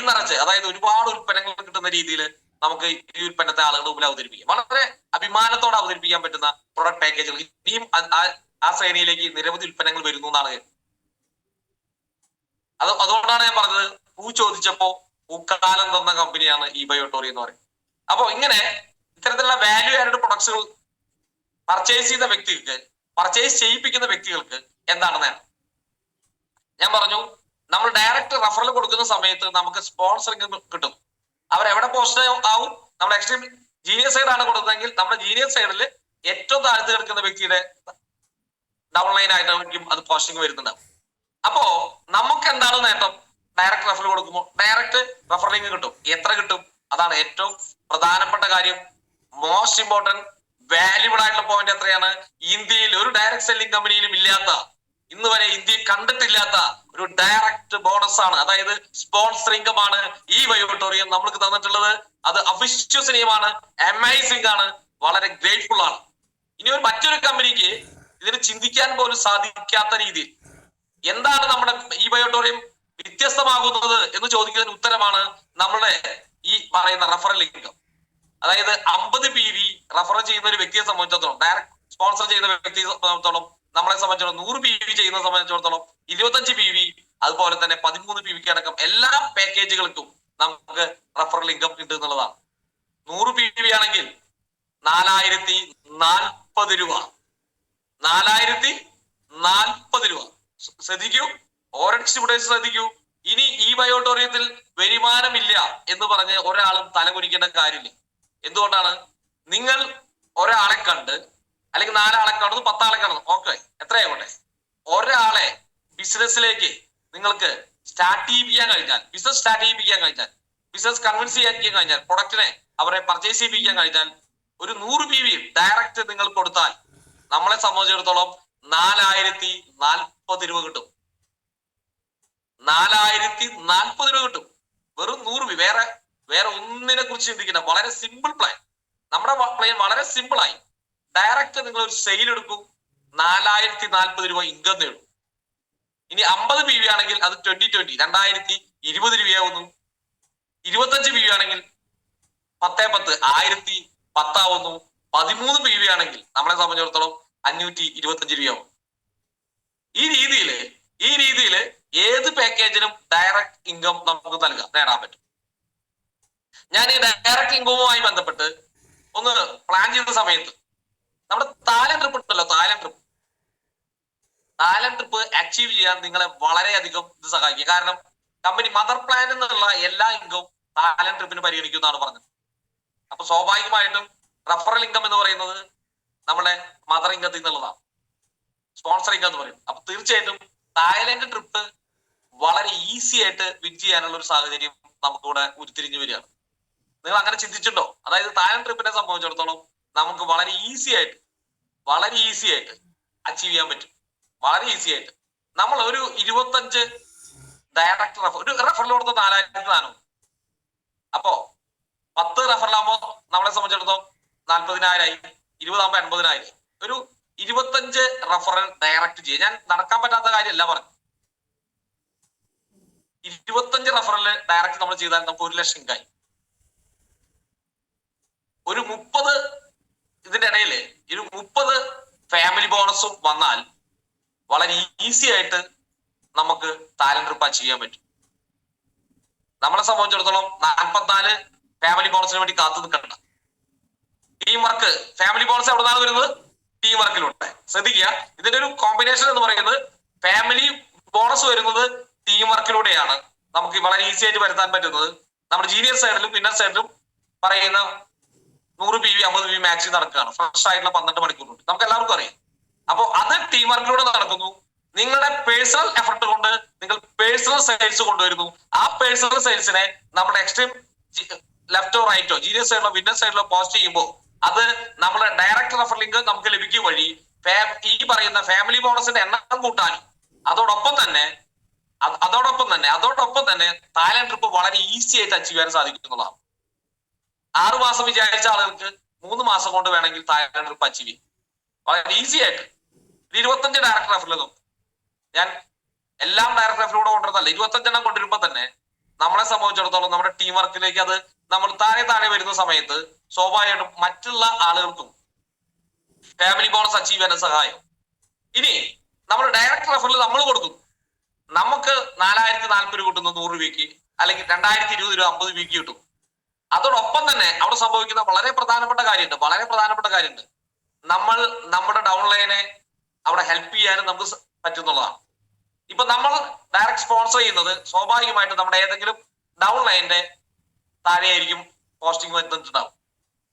നിറച്ച് അതായത് ഒരുപാട് ഉൽപ്പന്നങ്ങൾ കിട്ടുന്ന രീതിയിൽ നമുക്ക് ഈ ഉൽപ്പന്നത്തെ ആളുകളുടെ മുമ്പിൽ അവതരിപ്പിക്കാം. വളരെ അഭിമാനത്തോടെ അവതരിപ്പിക്കാൻ പറ്റുന്ന പ്രൊഡക്റ്റ് പാക്കേജുകൾ ഇനിയും ആ ശ്രേണിയിലേക്ക് നിരവധി ഉൽപ്പന്നങ്ങൾ വരുന്നു എന്നാണ്. അതുകൊണ്ടാണ് ഞാൻ പറഞ്ഞത്, പൂ ചോദിച്ചപ്പോ പൂക്കാലം തന്ന കമ്പനിയാണ് ഈ ബയോട്ടോറി എന്ന് പറയുന്നത്. അപ്പൊ ഇങ്ങനെ ഇത്തരത്തിലുള്ള വാല്യൂ ആഡഡ് പ്രൊഡക്ട്സുകൾ പർച്ചേസ് ചെയ്യിപ്പിക്കുന്ന വ്യക്തികൾക്ക് എന്താണ് നേട്ടം? ഞാൻ പറഞ്ഞു, നമ്മൾ ഡയറക്റ്റ് റഫറൽ കൊടുക്കുന്ന സമയത്ത് നമുക്ക് സ്പോൺസറിങ് കിട്ടും. അവരെവിടെ പോസ്റ്റ് ആവും? നമ്മൾ എക്സ്ട്രീം ജീനിയർ സൈഡ് ആണ് കൊടുത്തതെങ്കിൽ നമ്മുടെ ജീനിയർ സൈഡിൽ ഏറ്റവും താഴ്ത്ത് കിടക്കുന്ന വ്യക്തിയുടെ ഡൗൺ ലൈൻ ആയിട്ടായിരിക്കും അത് പോസ്റ്റിംഗ് വരുന്നുണ്ടാവും. അപ്പോ നമുക്ക് എന്താണ് നേട്ടം? ഡയറക്റ്റ് റഫറൽ കൊടുക്കുമ്പോൾ ഡയറക്റ്റ് റഫറലിംഗ് കിട്ടും. എത്ര കിട്ടും? അതാണ് ഏറ്റവും പ്രധാനപ്പെട്ട കാര്യം. മോസ്റ്റ് ഇമ്പോർട്ടന്റ് വാല്യുബിൾ ആയിട്ടുള്ള പോയിന്റ് എത്രയാണ്? ഇന്ത്യയിൽ ഒരു ഡയറക്ട് സെല്ലിംഗ് കമ്പനിയിലും ഇല്ലാത്ത, ഇന്ന് വരെ ഇന്ത്യയിൽ കണ്ടിട്ടില്ലാത്ത ഒരു ഡയറക്റ്റ് ബോണസ് ആണ്, അതായത് സ്പോൺസർ ഇൻകം ആണ് ഈ ബയോട്ടോറിയം നമ്മൾക്ക് തന്നിട്ടുള്ളത്. അത് അവിശ്വസനീയമാണ്, അമേസിംഗ് ആണ്, വളരെ ഗ്രേറ്റ്ഫുൾ ആണ്. ഇനി മറ്റൊരു കമ്പനിക്ക് ഇതിന് ചിന്തിക്കാൻ പോലും സാധിക്കാത്ത രീതിയിൽ എന്താണ് നമ്മുടെ ഈ ബയോട്ടോറിയം വ്യത്യസ്തമാകുന്നത് എന്ന് ചോദിക്കുന്നതിന് ഉത്തരമാണ് നമ്മുടെ ഈ പറയുന്ന റഫറൽ ഇൻകം. അതായത് 50 PV റഫർ ചെയ്യുന്ന ഒരു വ്യക്തിയെ സംബന്ധിച്ചിടത്തോളം, ഡയറക്ട് സ്പോൺസർ ചെയ്യുന്ന വ്യക്തിയെ സംബന്ധിച്ചിടത്തോളം, നമ്മളെ സംബന്ധിച്ചിടത്തോളം 100 PV ചെയ്യുന്ന സംബന്ധിച്ചിടത്തോളം 25 PV, അതുപോലെ തന്നെ 13 PVക്ക് അടക്കം എല്ലാ പാക്കേജുകൾക്കും നമുക്ക് റഫറൽ ഇൻകം ഉണ്ട് എന്നുള്ളതാണ്. 100 PV ആണെങ്കിൽ 4,040 രൂപ. 4,040 രൂപ. ശ്രദ്ധിക്കൂ, ഓരോ ഡിസ്ട്രിബ്യൂട്ടേഴ്സ് ശ്രദ്ധിക്കൂ. ഇനി ഈ ബയോട്ടോറിയത്തിൽ വരുമാനമില്ല എന്ന് പറഞ്ഞ് ഒരാളും തലകുനിക്കേണ്ട കാര്യമില്ല. എന്തുകൊണ്ടാണ്? നിങ്ങൾ ഒരാളെ കണ്ട്, അല്ലെങ്കിൽ 4 ആളെ കാണുന്നു, 10 ആളെ കാണുന്നു, ഓക്കെ, എത്രയായിക്കോട്ടെ, ഒരാളെ ബിസിനസ്സിലേക്ക് നിങ്ങൾക്ക് സ്റ്റാർട്ട് ചെയ്യിപ്പിക്കാൻ കഴിഞ്ഞാൽ, ബിസിനസ് കൺവിൻസ് ചെയ്യാൻ കഴിഞ്ഞാൽ, പ്രൊഡക്റ്റിനെ അവരെ പർച്ചേസ് ചെയ്യിപ്പിക്കാൻ കഴിഞ്ഞാൽ, ഒരു 100 PV ഡയറക്റ്റ് നിങ്ങൾ കൊടുത്താൽ നമ്മളെ സംബന്ധിച്ചിടത്തോളം 4,040 രൂപ കിട്ടും. 4,040 രൂപ കിട്ടും. വെറും 100 PV. വേറെ ഒന്നിനെ കുറിച്ച് ചിന്തിക്കുന്ന വളരെ സിമ്പിൾ പ്ലാൻ. നമ്മുടെ പ്ലാൻ വളരെ സിമ്പിൾ ആയി. ഡയറക്റ്റ് നിങ്ങൾ ഒരു സെയിൽ എടുക്കും, 4,040 രൂപ ഇൻകം നേടും. ഇനി 50 PV ആണെങ്കിൽ അത് 2020 രൂപയാവുന്നു. 25 PV ആണെങ്കിൽ 10 1010 ആവുന്നു. 13 PV ആണെങ്കിൽ നമ്മളെ സംബന്ധിച്ചിടത്തോളം 525 രൂപയാവും. ഈ രീതിയിൽ ഏത് പാക്കേജിനും ഡയറക്റ്റ് ഇൻകം നമുക്ക് നേടാൻ പറ്റും. ഞാൻ ഈ ഡയറക്റ്റ് ഇൻകവുമായി ബന്ധപ്പെട്ട് ഒന്ന് പ്ലാൻ ചെയ്ത സമയത്ത് നമ്മുടെ തായ്ലൻഡ് ട്രിപ്പ് ഉണ്ടല്ലോ, തായ്ലൻഡ് ട്രിപ്പ് അച്ചീവ് ചെയ്യാൻ നിങ്ങളെ വളരെയധികം ഇത് സഹായിക്കും. കാരണം കമ്പനി മദർ പ്ലാൻ എന്നുള്ള എല്ലാ ഇൻകവും തായ്ലൻഡ് ട്രിപ്പിന് പരിഗണിക്കുന്നതാണ് പറഞ്ഞത്. അപ്പൊ സ്വാഭാവികമായിട്ടും റഫറൽ ഇൻകം എന്ന് പറയുന്നത് നമ്മുടെ മദർ ഇൻകത്തിൽ നിന്നുള്ളതാണ്, സ്പോൺസർ ഇൻകം എന്ന് പറയുന്നത്. അപ്പൊ തീർച്ചയായിട്ടും തായ്ലൻഡ് ട്രിപ്പ് വളരെ ഈസി ആയിട്ട് വിൻ ചെയ്യാനുള്ള ഒരു സാഹചര്യം നമുക്കിവിടെ ഉരുത്തിരിഞ്ഞു വരികയാണ്. നിങ്ങൾ അങ്ങനെ ചിന്തിച്ചിട്ടുണ്ടോ? അതായത് തായ്ലൻഡ് ട്രിപ്പിനെ സംബന്ധിച്ചിടത്തോളം നമുക്ക് വളരെ ഈസി ആയിട്ട് അച്ചീവ് ചെയ്യാൻ പറ്റും. വളരെ ഈസി ആയിട്ട് നമ്മൾ ഒരു 25 ഡയറക്റ്റ് റെഫർ, ഒരു റെഫറിൽ കൊടുത്ത 4400. അപ്പോ 10 റെഫറിലാകുമ്പോൾ നമ്മളെ സംബന്ധിച്ചിടത്തോളം 40,000 20 ആകുമ്പോൾ 80,000. ഒരു 25 റെഫറൽ ഡയറക്റ്റ് ചെയ്യുക. ഞാൻ നടക്കാൻ പറ്റാത്ത കാര്യമല്ല പറഞ്ഞു. 25 റെഫറൽ ഡയറക്റ്റ് നമ്മൾ ചെയ്താൽ നമുക്ക് 1 ലക്ഷം ഇൻകായി. ഒരു 30 ഇതിന്റെ ഇടയില് 30 ഫാമിലി ബോണസും വന്നാൽ വളരെ ഈസി ആയിട്ട് നമുക്ക് തായ്ലൻഡ് ട്രിപ്പ് അച്ചീവ് ചെയ്യാൻ പറ്റും. നമ്മളെ സംബന്ധിച്ചിടത്തോളം 44 ഫാമിലി ബോണസിന് വേണ്ടി കാത്തു നിൽക്കണ്ട. ടീം വർക്ക്, ഫാമിലി ബോണസ് എവിടെ നിന്നാണ് വരുന്നത്? ടീം വർക്കിലൂടെ. ശ്രദ്ധിക്കുക, ഇതിന്റെ ഒരു കോമ്പിനേഷൻ എന്ന് പറയുന്നത് ഫാമിലി ബോണസ് വരുന്നത് ടീം വർക്കിലൂടെയാണ് നമുക്ക് വളരെ ഈസി ആയിട്ട് വരുത്താൻ പറ്റുന്നത്. നമ്മുടെ ജീനിയർ സൈഡിലും വിന്നർ സൈഡിലും പറയുന്ന 100 PV 50 PV മാച്ച് നടക്കുകയാണ്. ഫ്രഷ് ആയിട്ടുള്ള 12 മണിക്കൂറുണ്ട്, നമുക്ക് എല്ലാവർക്കും അറിയാം. അപ്പൊ അത് ടീം വർക്കിലൂടെ നടക്കുന്നു. നിങ്ങളുടെ പേഴ്സണൽ എഫർട്ട് കൊണ്ട് നിങ്ങൾ പേഴ്സണൽ സെയിൽസ് കൊണ്ടുവരുന്നു. ആ പേഴ്സണൽ സെയിൽസിനെ നമ്മുടെ എക്സ്ട്രീം ലെഫ്റ്റോ റൈറ്റോ ജീനിയർ സൈഡിലോ വിന്നർ സൈഡിലോ പോസ്റ്റ് ചെയ്യുമ്പോൾ അത് നമ്മുടെ ഡയറക്റ്റ് റെഫർ ലിങ്ക് നമുക്ക് ലഭിക്കും വഴി ഈ പറയുന്ന ഫാമിലി ബോണസിന്റെ എണ്ണം കൂട്ടാനും അതോടൊപ്പം തന്നെ തായ്ലൻഡ് ട്രിപ്പ് വളരെ ഈസി ആയിട്ട് അച്ചീവ് ചെയ്യാൻ സാധിക്കുന്നതാണ്. 6 മാസം വിചാരിച്ച ആളുകൾക്ക് 3 മാസം കൊണ്ട് വേണമെങ്കിൽ തായ്ലൻഡ് ട്രിപ്പ് അച്ചീവ് ചെയ്യും വളരെ ഈസി ആയിട്ട്. 25 ഡയറക്റ്റ് റെഫറിൽ നോക്കും. ഞാൻ എല്ലാം ഡയറക്റ്റ് റെഫറിലൂടെ കൊണ്ടുവരുന്നല്ല, 25 എണ്ണം കൊണ്ടുവരുമ്പോ തന്നെ നമ്മളെ സംബന്ധിച്ചിടത്തോളം നമ്മുടെ ടീം വർക്കിലേക്ക് അത് നമ്മൾ താഴെ വരുന്ന സമയത്ത് സ്വാഭാവികമായിട്ടും മറ്റുള്ള ആളുകൾക്കും ഫാമിലി ബോണസ് അച്ചീവ് ചെയ്യാൻ സഹായം. ഇനി നമ്മൾ ഡയറക്റ്റ് റെഫറിൽ നമ്മൾ കൊടുക്കുന്നു. നമുക്ക് 4040 കിട്ടുന്നു 100 രൂപയ്ക്ക്, അല്ലെങ്കിൽ 2020 രൂപ 50 രൂപയ്ക്ക് കിട്ടും. അതോടൊപ്പം തന്നെ അവിടെ സംഭവിക്കുന്ന വളരെ പ്രധാനപ്പെട്ട കാര്യമുണ്ട്. നമ്മൾ നമ്മുടെ ഡൗൺലൈനെ അവിടെ ഹെൽപ്പ് ചെയ്യാനും നമുക്ക് പറ്റുന്നതാണ്. ഇപ്പൊ നമ്മൾ ഡയറക്റ്റ് സ്പോൺസർ ചെയ്യുന്നത് സ്വാഭാവികമായിട്ട് നമ്മുടെ ഏതെങ്കിലും ഡൗൺലൈനിന്റെ താഴെയായിരിക്കും പോസ്റ്റിംഗ് വരുന്നുണ്ടാവും.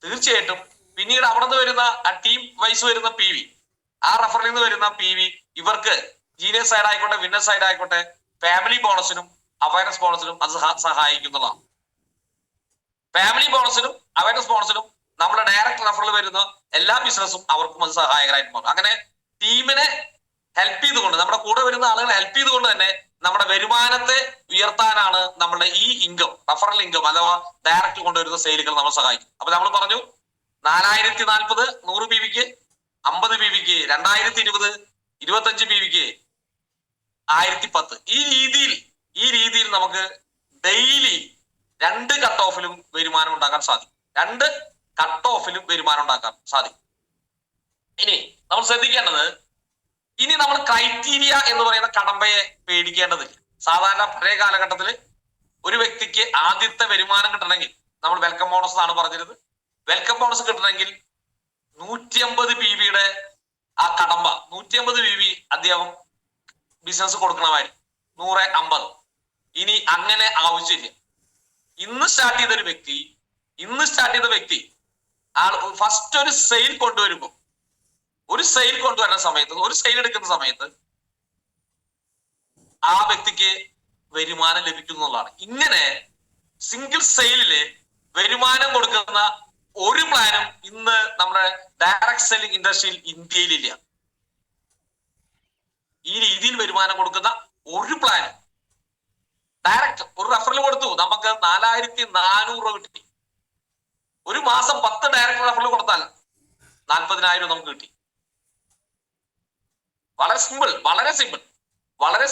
തീർച്ചയായിട്ടും പിന്നീട് അവിടെ നിന്ന് വരുന്ന ആ ടീം വൈസ് വരുന്ന PV, ആ റെഫറിൽ നിന്ന് വരുന്ന PV ഇവർക്ക് ജീനിയർ സൈഡ് ആയിക്കോട്ടെ വിന്നർ സൈഡ് ആയിക്കോട്ടെ ഫാമിലി ബോണസിനും അവയർനെസ് ബോണസിനും അത് സഹായിക്കുന്നതാണ്. ഫാമിലി ബോണസിനും അവയർനെസ് ബോണസിനും നമ്മുടെ ഡയറക്റ്റ് റെഫറിൽ വരുന്ന എല്ലാ ബിസിനസ്സും അവർക്കും അത് സഹായകരമായിട്ട് മാറും. അങ്ങനെ ടീമിനെ ഹെൽപ്പ് ചെയ്തുകൊണ്ട്, നമ്മുടെ കൂടെ വരുന്ന ആളുകളെ ഹെൽപ്പ് ചെയ്തുകൊണ്ട് തന്നെ നമ്മുടെ വരുമാനത്തെ ഉയർത്താനാണ് നമ്മുടെ ഈ ഇൻകം, റെഫറൽ ഇൻകം അഥവാ ഡയറക്റ്റ് കൊണ്ടുവരുന്ന സെയിലുകൾ നമ്മൾ സഹായിക്കും. അപ്പൊ നമ്മൾ പറഞ്ഞു 4040 100 PVക്ക്, 50 PVക്ക്, 2020 25 PVക്ക്, 1010. ഈ രീതിയിൽ നമുക്ക് ഡെയിലി 2 കട്ട് ഓഫിലും വരുമാനം ഉണ്ടാക്കാൻ സാധിക്കും. ഇനി നമ്മൾ ശ്രദ്ധിക്കേണ്ടത്, ഇനി നമ്മൾ ക്രൈറ്റീരിയ എന്ന് പറയുന്ന കടമ്പയെ പേടിക്കേണ്ടതില്ല. സാധാരണ പഴയ കാലഘട്ടത്തിൽ ഒരു വ്യക്തിക്ക് ആദ്യത്തെ വരുമാനം കിട്ടണമെങ്കിൽ നമ്മൾ വെൽക്കം ബോണസ് ആണ് പറഞ്ഞിരുന്നത്. വെൽക്കം ബോണസ് കിട്ടണമെങ്കിൽ 150 PVയുടെ ആ കടമ്പ 150 PV അദ്ദേഹം ബിസിനസ് കൊടുക്കണമായിരുന്നു. 150. ഇനി അങ്ങനെ ആവശ്യമില്ല. ഇന്ന് സ്റ്റാർട്ട് ചെയ്ത വ്യക്തി ആൾ ഫസ്റ്റ് ഒരു സെയിൽ കൊണ്ടുവരുമ്പോൾ, ഒരു സെയിൽ എടുക്കുന്ന സമയത്ത് ആ വ്യക്തിക്ക് വരുമാനം ലഭിക്കുന്നതാണ്. ഇങ്ങനെ സിംഗിൾ സെയിലില് വരുമാനം കൊടുക്കുന്ന ഒരു പ്ലാനും ഇന്ന് നമ്മുടെ ഡയറക്ട് സെല്ലിംഗ് ഇൻഡസ്ട്രിയിൽ ഇന്ത്യയിലില്ല. ഈ രീതിയിൽ വരുമാനം കൊടുക്കുന്ന ഒരു പ്ലാനും ഡയറക്റ്റ് ഒരു റെഫറൽ കൊടുത്തു, നമുക്ക് 4400 രൂപ കിട്ടി. ഒരു മാസം 10 ഡയറക്റ്റ് റെഫറൽ കൊടുത്താൽ 40,000 നമുക്ക് കിട്ടി. വളരെ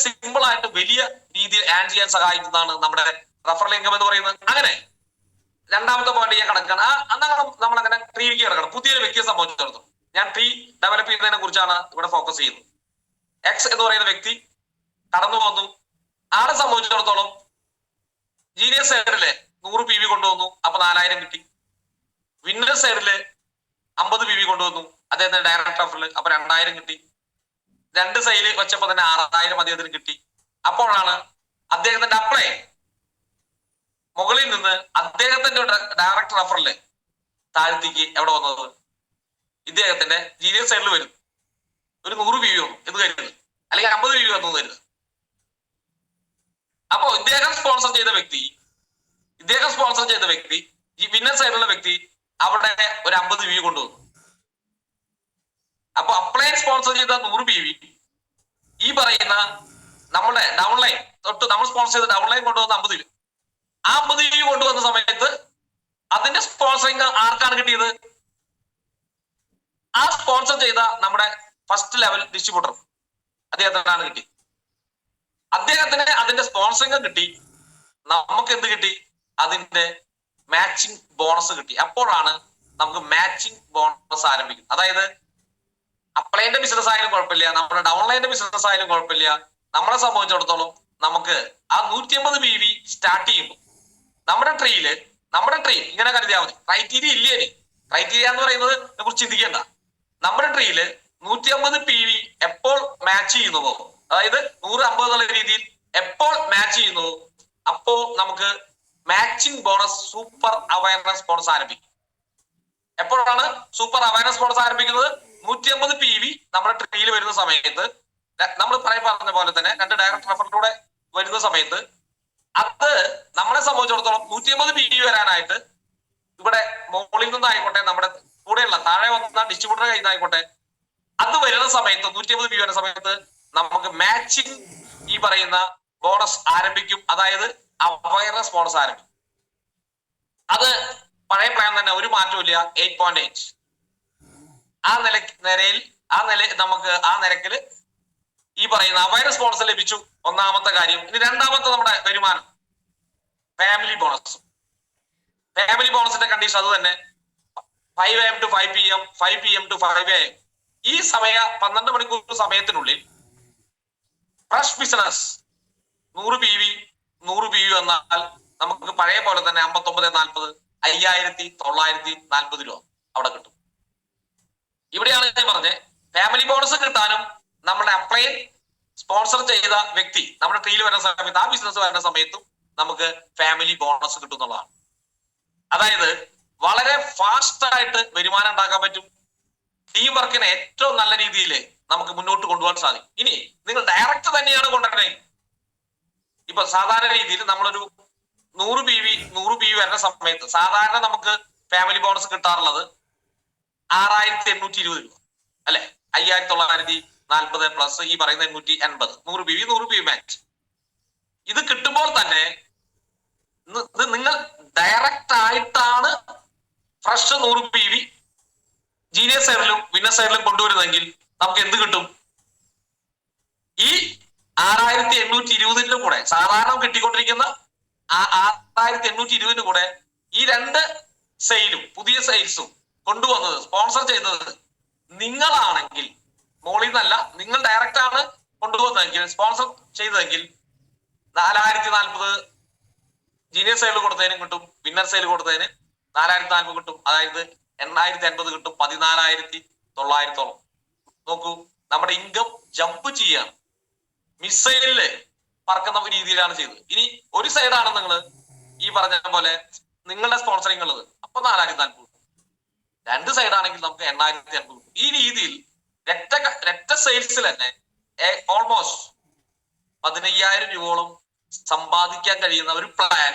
സിമ്പിൾ ആയിട്ട് വലിയ രീതിയിൽ ആഡ് ചെയ്യാൻ സഹായിക്കുന്നതാണ് നമ്മുടെ റെഫറൽ ഇൻകം എന്ന് പറയുന്നത്. അങ്ങനെ രണ്ടാമത്തെ പോയിന്റ് ഞാൻ കിടക്കണം. നമ്മളങ്ങനെ ട്രീക്ക് കിടക്കണം. പുതിയൊരു വ്യക്തിയെ സംബന്ധിച്ചിടത്തോളം ഞാൻ ട്രീ ഡെവലപ്പ് ചെയ്യുന്നതിനെ കുറിച്ചാണ് ഇവിടെ ഫോക്കസ് ചെയ്യുന്നത്. എക്സ് എന്ന് പറയുന്ന വ്യക്തി കടന്നു വന്നു. ആളെ സംബന്ധിച്ചിടത്തോളം ജീനിയർ സൈഡില് 100 PV കൊണ്ടുവന്നു, അപ്പൊ 4000 കിട്ടി. വിന്നർ സൈഡില് 50 PV കൊണ്ടുവന്നു, അദ്ദേഹത്തിന് ഡയറക്ട് റെഫറിൽ, അപ്പൊ 2000 കിട്ടി. 2 സൈഡിൽ വെച്ചപ്പോ തന്നെ 6000 അദ്ദേഹത്തിന് കിട്ടി. അപ്പോഴാണ് അദ്ദേഹത്തിന്റെ അപ്ലൈ മുകളിൽ നിന്ന് അദ്ദേഹത്തിന്റെ ഡയറക്ട് റെഫറില് താഴ്ത്തിക്ക് എവിടെ വന്നത്, ഇദ്ദേഹത്തിന്റെ ജീനിയർ സൈഡിൽ വരും. ഒരു 100 PV വന്നു എന്ന് കരുതുന്നത്, അല്ലെങ്കിൽ 50 PV വന്നു കരുതുന്നത്. അപ്പോ ഇദ്ദേഹം സ്പോൺസർ ചെയ്ത വ്യക്തി ഈ വിന്നർ സൈഡിലുള്ള വ്യക്തി അവിടെ ഒരു 50 PV കൊണ്ടുവന്നു. അപ്പൊ അപ്ലൈൻ സ്പോൺസർ ചെയ്ത 100 PV ഈ പറയുന്ന നമ്മളെ ഡൗൺലൈൻ തൊട്ട് നമ്മൾ സ്പോൺസർ ചെയ്ത ഡൗൺലൈൻ കൊണ്ടുവന്ന 50 PV. ആ 50 PV കൊണ്ടുവന്ന സമയത്ത് അതിന്റെ സ്പോൺസറിങ് ആർക്കാണ് കിട്ടിയത്? ആ സ്പോൺസർ ചെയ്ത നമ്മുടെ ഫസ്റ്റ് ലെവൽ ഡിസ്ട്രിബ്യൂട്ടർ അദ്ദേഹത്തിനാണ് കിട്ടി. അദ്ദേഹത്തിന് അതിന്റെ സ്പോൺസറിങ് കിട്ടി. നമുക്ക് എന്ത് കിട്ടി? അതിന്റെ മാച്ചിങ് ബോണസ് കിട്ടി. അപ്പോഴാണ് നമുക്ക് മാച്ചിങ് ബോണസ് ആരംഭിക്കുന്നത്. അതായത് അപ്ലൈന്റെ ബിസിനസ് ആയാലും കുഴപ്പമില്ല, നമ്മുടെ ഡൗൺലൈന്റെ ബിസിനസ് ആയാലും കുഴപ്പമില്ല, നമ്മളെ സംബന്ധിച്ചിടത്തോളം നമുക്ക് ആ 150 PV സ്റ്റാർട്ട് ചെയ്യുമ്പോൾ നമ്മുടെ ട്രീ ഇങ്ങനെ കരുതിയാൽ മതി. ക്രൈറ്റീരിയ ഇല്ലേ? ക്രൈറ്റീരിയ എന്ന് പറയുന്നത് കുറിച്ച് ചിന്തിക്കേണ്ട. നമ്മുടെ ട്രീയില് 150 PV എപ്പോൾ മാച്ച് ചെയ്യുന്നുവോ, അതായത് 150 എന്നുള്ള രീതിയിൽ എപ്പോൾ മാച്ച് ചെയ്യുന്നുവോ അപ്പോ നമുക്ക് matching bonus super awareness bonus ആരംഭിക്കും. എപ്പോഴാണ് സൂപ്പർ അവയർനെസ് ബോണസ് ആരംഭിക്കുന്നത്? 150 PV നമ്മുടെ ട്രീയിൽ വരുന്ന സമയത്ത്, നമ്മൾ പറഞ്ഞ പോലെ തന്നെ 2 ഡയറക്ട് റെഫറിലൂടെ വരുന്ന സമയത്ത് അത് നമ്മളെ സംബന്ധിച്ചിടത്തോളം 150 PV വരാനായിട്ട് ഇവിടെ മുകളിൽ നിന്നായിക്കോട്ടെ, നമ്മുടെ കൂടെയുള്ള താഴെ വന്ന ഡിസ്ട്രിബ്യൂട്ടർ കയ്യിൽ നിന്നായിക്കോട്ടെ, അത് വരുന്ന സമയത്ത് 150 PV വരുന്ന സമയത്ത് നമുക്ക് മാച്ചിങ് ഈ പറയുന്ന ബോണസ് ആരംഭിക്കും. അതായത് അവയർനെസ് ബോണസ് ആരംഭിക്കും. അത് പഴയ പ്ലാൻ തന്നെ, ഒരു മാറ്റവും ഇല്ല. 8.8 നമുക്ക് ആ നിരക്കിൽ ഈ പറയുന്ന അവയർനെസ് ബോണസ് ലഭിച്ചു. ഒന്നാമത്തെ കാര്യം. ഇനി രണ്ടാമത്തെ നമ്മുടെ വരുമാനം ഫാമിലി ബോണസ്. ഫാമിലി ബോണസിന്റെ കണ്ടീഷൻ അത് തന്നെ. 5 AM to 5 PM, 5 PM to 5 AM ഈ 12 മണിക്കൂർ സമയത്തിനുള്ളിൽ ഫ്രഷ് ബിസിനസ് 100 PV വന്നാൽ നമുക്ക് പഴയ പോലെ തന്നെ 5940 5940 രൂപ അവിടെ കിട്ടും. ഇവിടെയാണ് ഞാൻ പറഞ്ഞത്, ഫാമിലി ബോണസ് കിട്ടാനും നമ്മുടെ അപ്ലൈ സ്പോൺസർ ചെയ്ത വ്യക്തി നമ്മുടെ ട്രീയിൽ വരുന്ന സമയത്ത്, ആ ബിസിനസ് വരുന്ന സമയത്തും നമുക്ക് ഫാമിലി ബോണസ് കിട്ടും എന്നുള്ളതാണ്. അതായത് വളരെ ഫാസ്റ്റ് ആയിട്ട് വരുമാനം ഉണ്ടാക്കാൻ പറ്റും. ടീം വർക്കിനെ ഏറ്റവും നല്ല രീതിയിൽ നമുക്ക് മുന്നോട്ട് കൊണ്ടുപോകാൻ സാധിക്കും. ഇനി നിങ്ങൾ ഡയറക്റ്റ് തന്നെയാണ് കൊണ്ടുവരണേ. ഇപ്പൊ സാധാരണ രീതിയിൽ നമ്മളൊരു 100 PV വരുന്ന സമയത്ത് സാധാരണ നമുക്ക് ഫാമിലി ബോണസ് കിട്ടാറുള്ളത് 6820 രൂപ അല്ലെ? 5940 പ്ലസ് ഈ പറയുന്ന 880. 100 PV മാച്ച്. ഇത് കിട്ടുമ്പോൾ തന്നെ ഇത് നിങ്ങൾ ഡയറക്റ്റ് ആയിട്ടാണ് ഫ്രഷ് 100 PV ജീനിയർ സൈഡിലും വിന്നർ സൈഡിലും കൊണ്ടുവരുന്നെങ്കിൽ നമുക്ക് എന്ത് കിട്ടും? ഈ 6820 കൂടെ സാധാരണ കിട്ടിക്കൊണ്ടിരിക്കുന്ന 6820 കൂടെ ഈ 2 സെയിലും പുതിയ സെയിൽസും കൊണ്ടുവന്നത്, സ്പോൺസർ ചെയ്തത് നിങ്ങളാണെങ്കിൽ, മോളിൽ നിന്നല്ല, നിങ്ങൾ ഡയറക്റ്റ് ആണ് കൊണ്ടുവന്നതെങ്കിൽ, സ്പോൺസർ ചെയ്തതെങ്കിൽ 4040 ജീനിയർ സൈഡിൽ കൊടുത്തതിനും കിട്ടും, വിന്നർ സൈഡിൽ കൊടുത്തതിന് 4040 കിട്ടും. അതായത് 8080 കിട്ടും. 14900. നോക്കൂ, നമ്മുടെ ഇൻകം ജമ്പ് ചെയ്യാണ്. മിസൈലില് പറക്കുന്ന രീതിയിലാണ് ചെയ്തത്. ഇനി ഒരു സൈഡാണ് നിങ്ങൾ ഈ പറഞ്ഞ പോലെ നിങ്ങളുടെ സ്പോൺസറിങ് ഉള്ളത്, അപ്പൊ 4040. 2 സൈഡാണെങ്കിൽ നമുക്ക് 8080. ഈ രീതിയിൽ രറ്റ സെയിൽസിൽ തന്നെ ഓൾമോസ്റ്റ് 15000 രൂപയോളം സമ്പാദിക്കാൻ കഴിയുന്ന ഒരു പ്ലാൻ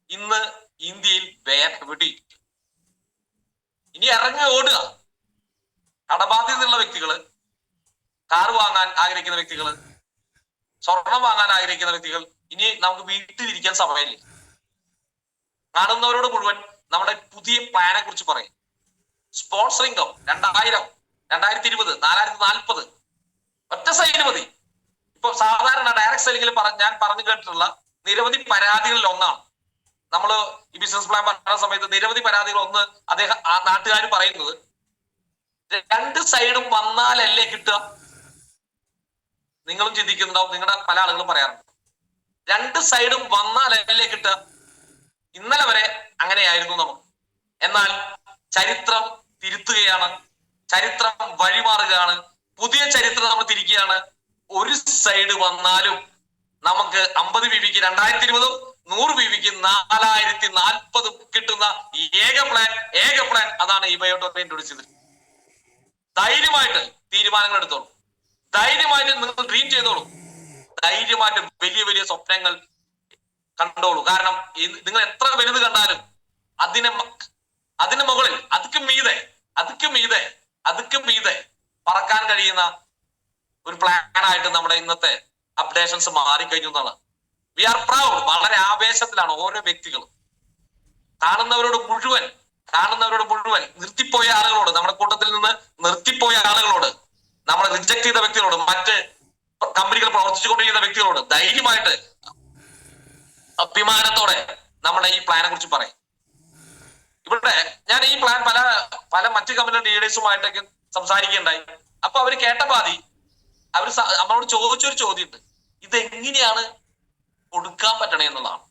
ഇന്ന് ഇന്ത്യയിൽ വേറെ. ഇനി ഇറങ്ങി ഓടുക. കടബാധ്യതയുള്ള വ്യക്തികള്, കാർ വാങ്ങാൻ ആഗ്രഹിക്കുന്ന വ്യക്തികള്, സ്വർണം വാങ്ങാൻ ആഗ്രഹിക്കുന്ന വ്യക്തികൾ, ഇനി നമുക്ക് വീട്ടിലിരിക്കാൻ സമയമില്ല. കാണുന്നവരോട് മുഴുവൻ നമ്മുടെ പുതിയ പ്ലാനെ കുറിച്ച് പറയും. സ്പോൺസർ ഇൻകം 2000, 2020, 4040 ഒറ്റ സൈഡ് മതി. ഇപ്പൊ സാധാരണ ഡയറക്ട് സെല്ലിംഗിൽ ഞാൻ പറഞ്ഞു കേട്ടിട്ടുള്ള നിരവധി പരാതികളിൽ ഒന്നാണ്. നമ്മള് ഈ ബിസിനസ് പ്ലാൻ പറയുന്ന സമയത്ത് നിരവധി പരാതികൾ ഒന്ന് നാട്ടുകാർ പറയുന്നത്, 2 സൈഡും വന്നാലല്ലേ കിട്ടുക. നിങ്ങളും ചിന്തിക്കുന്നുണ്ടാവും, നിങ്ങളുടെ പല ആളുകളും പറയാറുണ്ട്, 2 സൈഡും വന്നാലല്ലേ കിട്ടുക. ഇന്നലെ വരെ അങ്ങനെയായിരുന്നു നമുക്ക്. എന്നാൽ ചരിത്രം തിരുത്തുകയാണ്, ചരിത്രം വഴിമാറുകയാണ്, പുതിയ ചരിത്രം നമ്മൾ തിരിക്കുകയാണ്. ഒരു സൈഡ് വന്നാലും നമുക്ക് 50 PVക്ക് 2020, 100 PVക്ക് 4040 കിട്ടുന്ന ഏക പ്ലാൻ അതാണ് ഈ ബയോട്ടോപ്പ് ഇൻട്രൊഡ്യൂസ് ചെയ്തത്. ധൈര്യമായിട്ട് തീരുമാനങ്ങൾ എടുത്തോളൂ, ധൈര്യമായിട്ട് നിങ്ങൾ ഡ്രീം ചെയ്തോളൂ, ധൈര്യമായിട്ട് വലിയ വലിയ സ്വപ്നങ്ങൾ കണ്ടോളൂ. കാരണം നിങ്ങൾ എത്ര വലുത് കണ്ടാലും അതിന് മുകളിൽ അതുക്ക് മീതെ പറക്കാൻ കഴിയുന്ന ഒരു പ്ലാൻ ആയിട്ട് നമ്മുടെ ഇന്നത്തെ അപ്ഡേഷൻസ് മാറിക്കഴിഞ്ഞു എന്നുള്ളത്. We are proud. വളരെ ആവേശത്തിലാണ് ഓരോ വ്യക്തികളും. കാണുന്നവരോട് മുഴുവൻ നിർത്തിപ്പോയ ആളുകളോട്, നമ്മുടെ കൂട്ടത്തിൽ നിന്ന് നിർത്തിപ്പോയ ആളുകളോട്, നമ്മളെ റിജക്ട് ചെയ്ത വ്യക്തികളോട്, മറ്റ് കമ്പനികൾ പ്രവർത്തിച്ചുകൊണ്ടിരിക്കുന്ന വ്യക്തികളോട് ധൈര്യമായിട്ട് അഭിമാനത്തോടെ നമ്മുടെ ഈ പ്ലാനെ കുറിച്ച് പറയും. ഇവിടെ ഞാൻ ഈ പ്ലാൻ പല മറ്റു കമ്പനിയുടെ ലീഡേഴ്സുമായിട്ടൊക്കെ സംസാരിക്കുകയുണ്ടായി. അപ്പൊ അവര് കേട്ട പാതി അവര് നമ്മളോട് ചോദിച്ചൊരു ചോദ്യമുണ്ട്, ഇതെങ്ങനെയാണ് കൊടുക്കാൻ പറ്റണേ എന്നുള്ളതാണ്.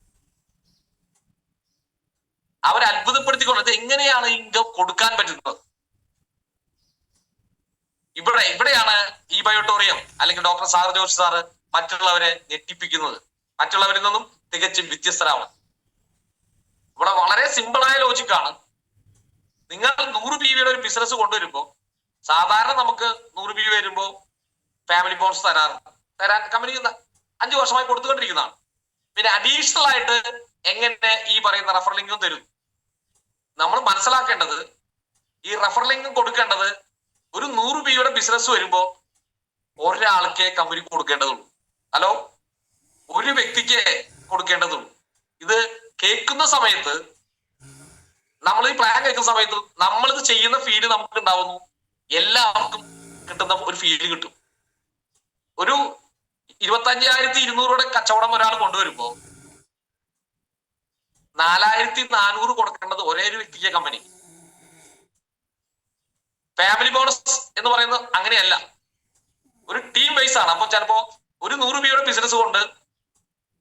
അവരെ അത്ഭുതപ്പെടുത്തിക്കൊണ്ട് എങ്ങനെയാണ് ഇൻകം കൊടുക്കാൻ പറ്റുന്നത്. ഇവിടെയാണ് ഈ ബയോട്ടോറിയം അല്ലെങ്കിൽ ഡോക്ടർ സാർ ജോർജ് സാറ് മറ്റുള്ളവരെ ഞെട്ടിപ്പിക്കുന്നത്, മറ്റുള്ളവരിൽ നിന്നും തികച്ചും വ്യത്യസ്തരാണ്. ഇവിടെ വളരെ സിമ്പിളായ ലോജിക്കാണ്. നിങ്ങൾ 100 PV ഒരു ബിസിനസ് കൊണ്ടുവരുമ്പോ സാധാരണ നമുക്ക് 100 PV വരുമ്പോ ഫാമിലി ബോണസ് തരാൻ കമ്പനി 5 വർഷമായി കൊടുത്തുകൊണ്ടിരിക്കുന്നതാണ്. പിന്നെ അഡീഷണൽ ആയിട്ട് എങ്ങനെ ഈ പറയുന്ന റെഫർ ലിങ്കും തരും. നമ്മൾ മനസ്സിലാക്കേണ്ടത് ഈ റെഫർ ലിങ്കും കൊടുക്കേണ്ടത് ഒരു 100 PV ബിസിനസ് വരുമ്പോ ഒരാൾക്കേ കമ്പനി കൊടുക്കേണ്ടതുള്ളൂ. ഹലോ, ഒരു വ്യക്തിക്ക് കൊടുക്കേണ്ടതുള്ളൂ. ഇത് കേൾക്കുന്ന സമയത്ത്, നമ്മൾ ഈ പ്ലാൻ കേൾക്കുന്ന സമയത്ത് നമ്മളിത് ചെയ്യുന്ന ഫീല് നമുക്ക് ഉണ്ടാവുന്നു, എല്ലാവർക്കും കിട്ടുന്ന ഒരു ഫീല് കിട്ടും. ഒരു 25,200 കച്ചവടം ഒരാൾ കൊണ്ടുവരുമ്പോ 4,400 കൊടുക്കേണ്ടത് ഒരേ ഒരു വ്യക്തിക്ക് കമ്പനി. ഫാമിലി ബോണസ് എന്ന് പറയുന്നത് അങ്ങനെയല്ല, ഒരു ടീം ബേസ് ആണ്. അപ്പൊ ചിലപ്പോ ഒരു 100 PV ബിസിനസ് കൊണ്ട്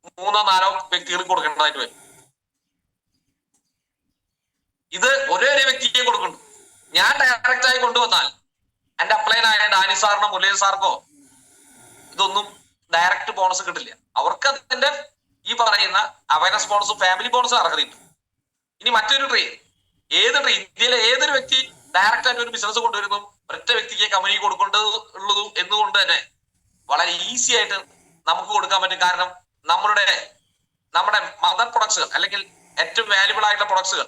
3-4 വ്യക്തികൾ കൊടുക്കേണ്ടതായിട്ട് വരും. ഇത് ഒരേ വ്യക്തിക്ക് കൊടുക്കുന്നു. ഞാൻ ഡയറക്റ്റ് ആയി കൊണ്ടുവന്നാൽ എന്റെ അപ്ലൈനായ ഡാനി സാറിനോ മുലേ സാർക്കോ ഇതൊന്നും ഡയറക്റ്റ് ബോണസ് കിട്ടില്ല. അവർക്ക് അതിന്റെ ഈ പറയുന്ന അവയർനെസ് ബോണസും ഫാമിലി ബോണസും അർഹതയുണ്ട്. ഇനി മറ്റൊരു ഇന്ത്യയിലെ ഏതൊരു വ്യക്തി ഡയറക്റ്റ് ആയിട്ട് ഒരു ബിസിനസ് കൊണ്ടുവരുന്നു ഒരൊറ്റ വ്യക്തിക്ക് കമ്പനി കൊടുക്കേണ്ടതുള്ളതും എന്നുകൊണ്ട് തന്നെ വളരെ ഈസി ആയിട്ട് നമുക്ക് കൊടുക്കാൻ പറ്റും. കാരണം നമ്മുടെ മദർ പ്രൊഡക്ട്സുകൾ അല്ലെങ്കിൽ ഏറ്റവും വാല്യുബിൾ ആയിട്ടുള്ള പ്രൊഡക്ട്സുകൾ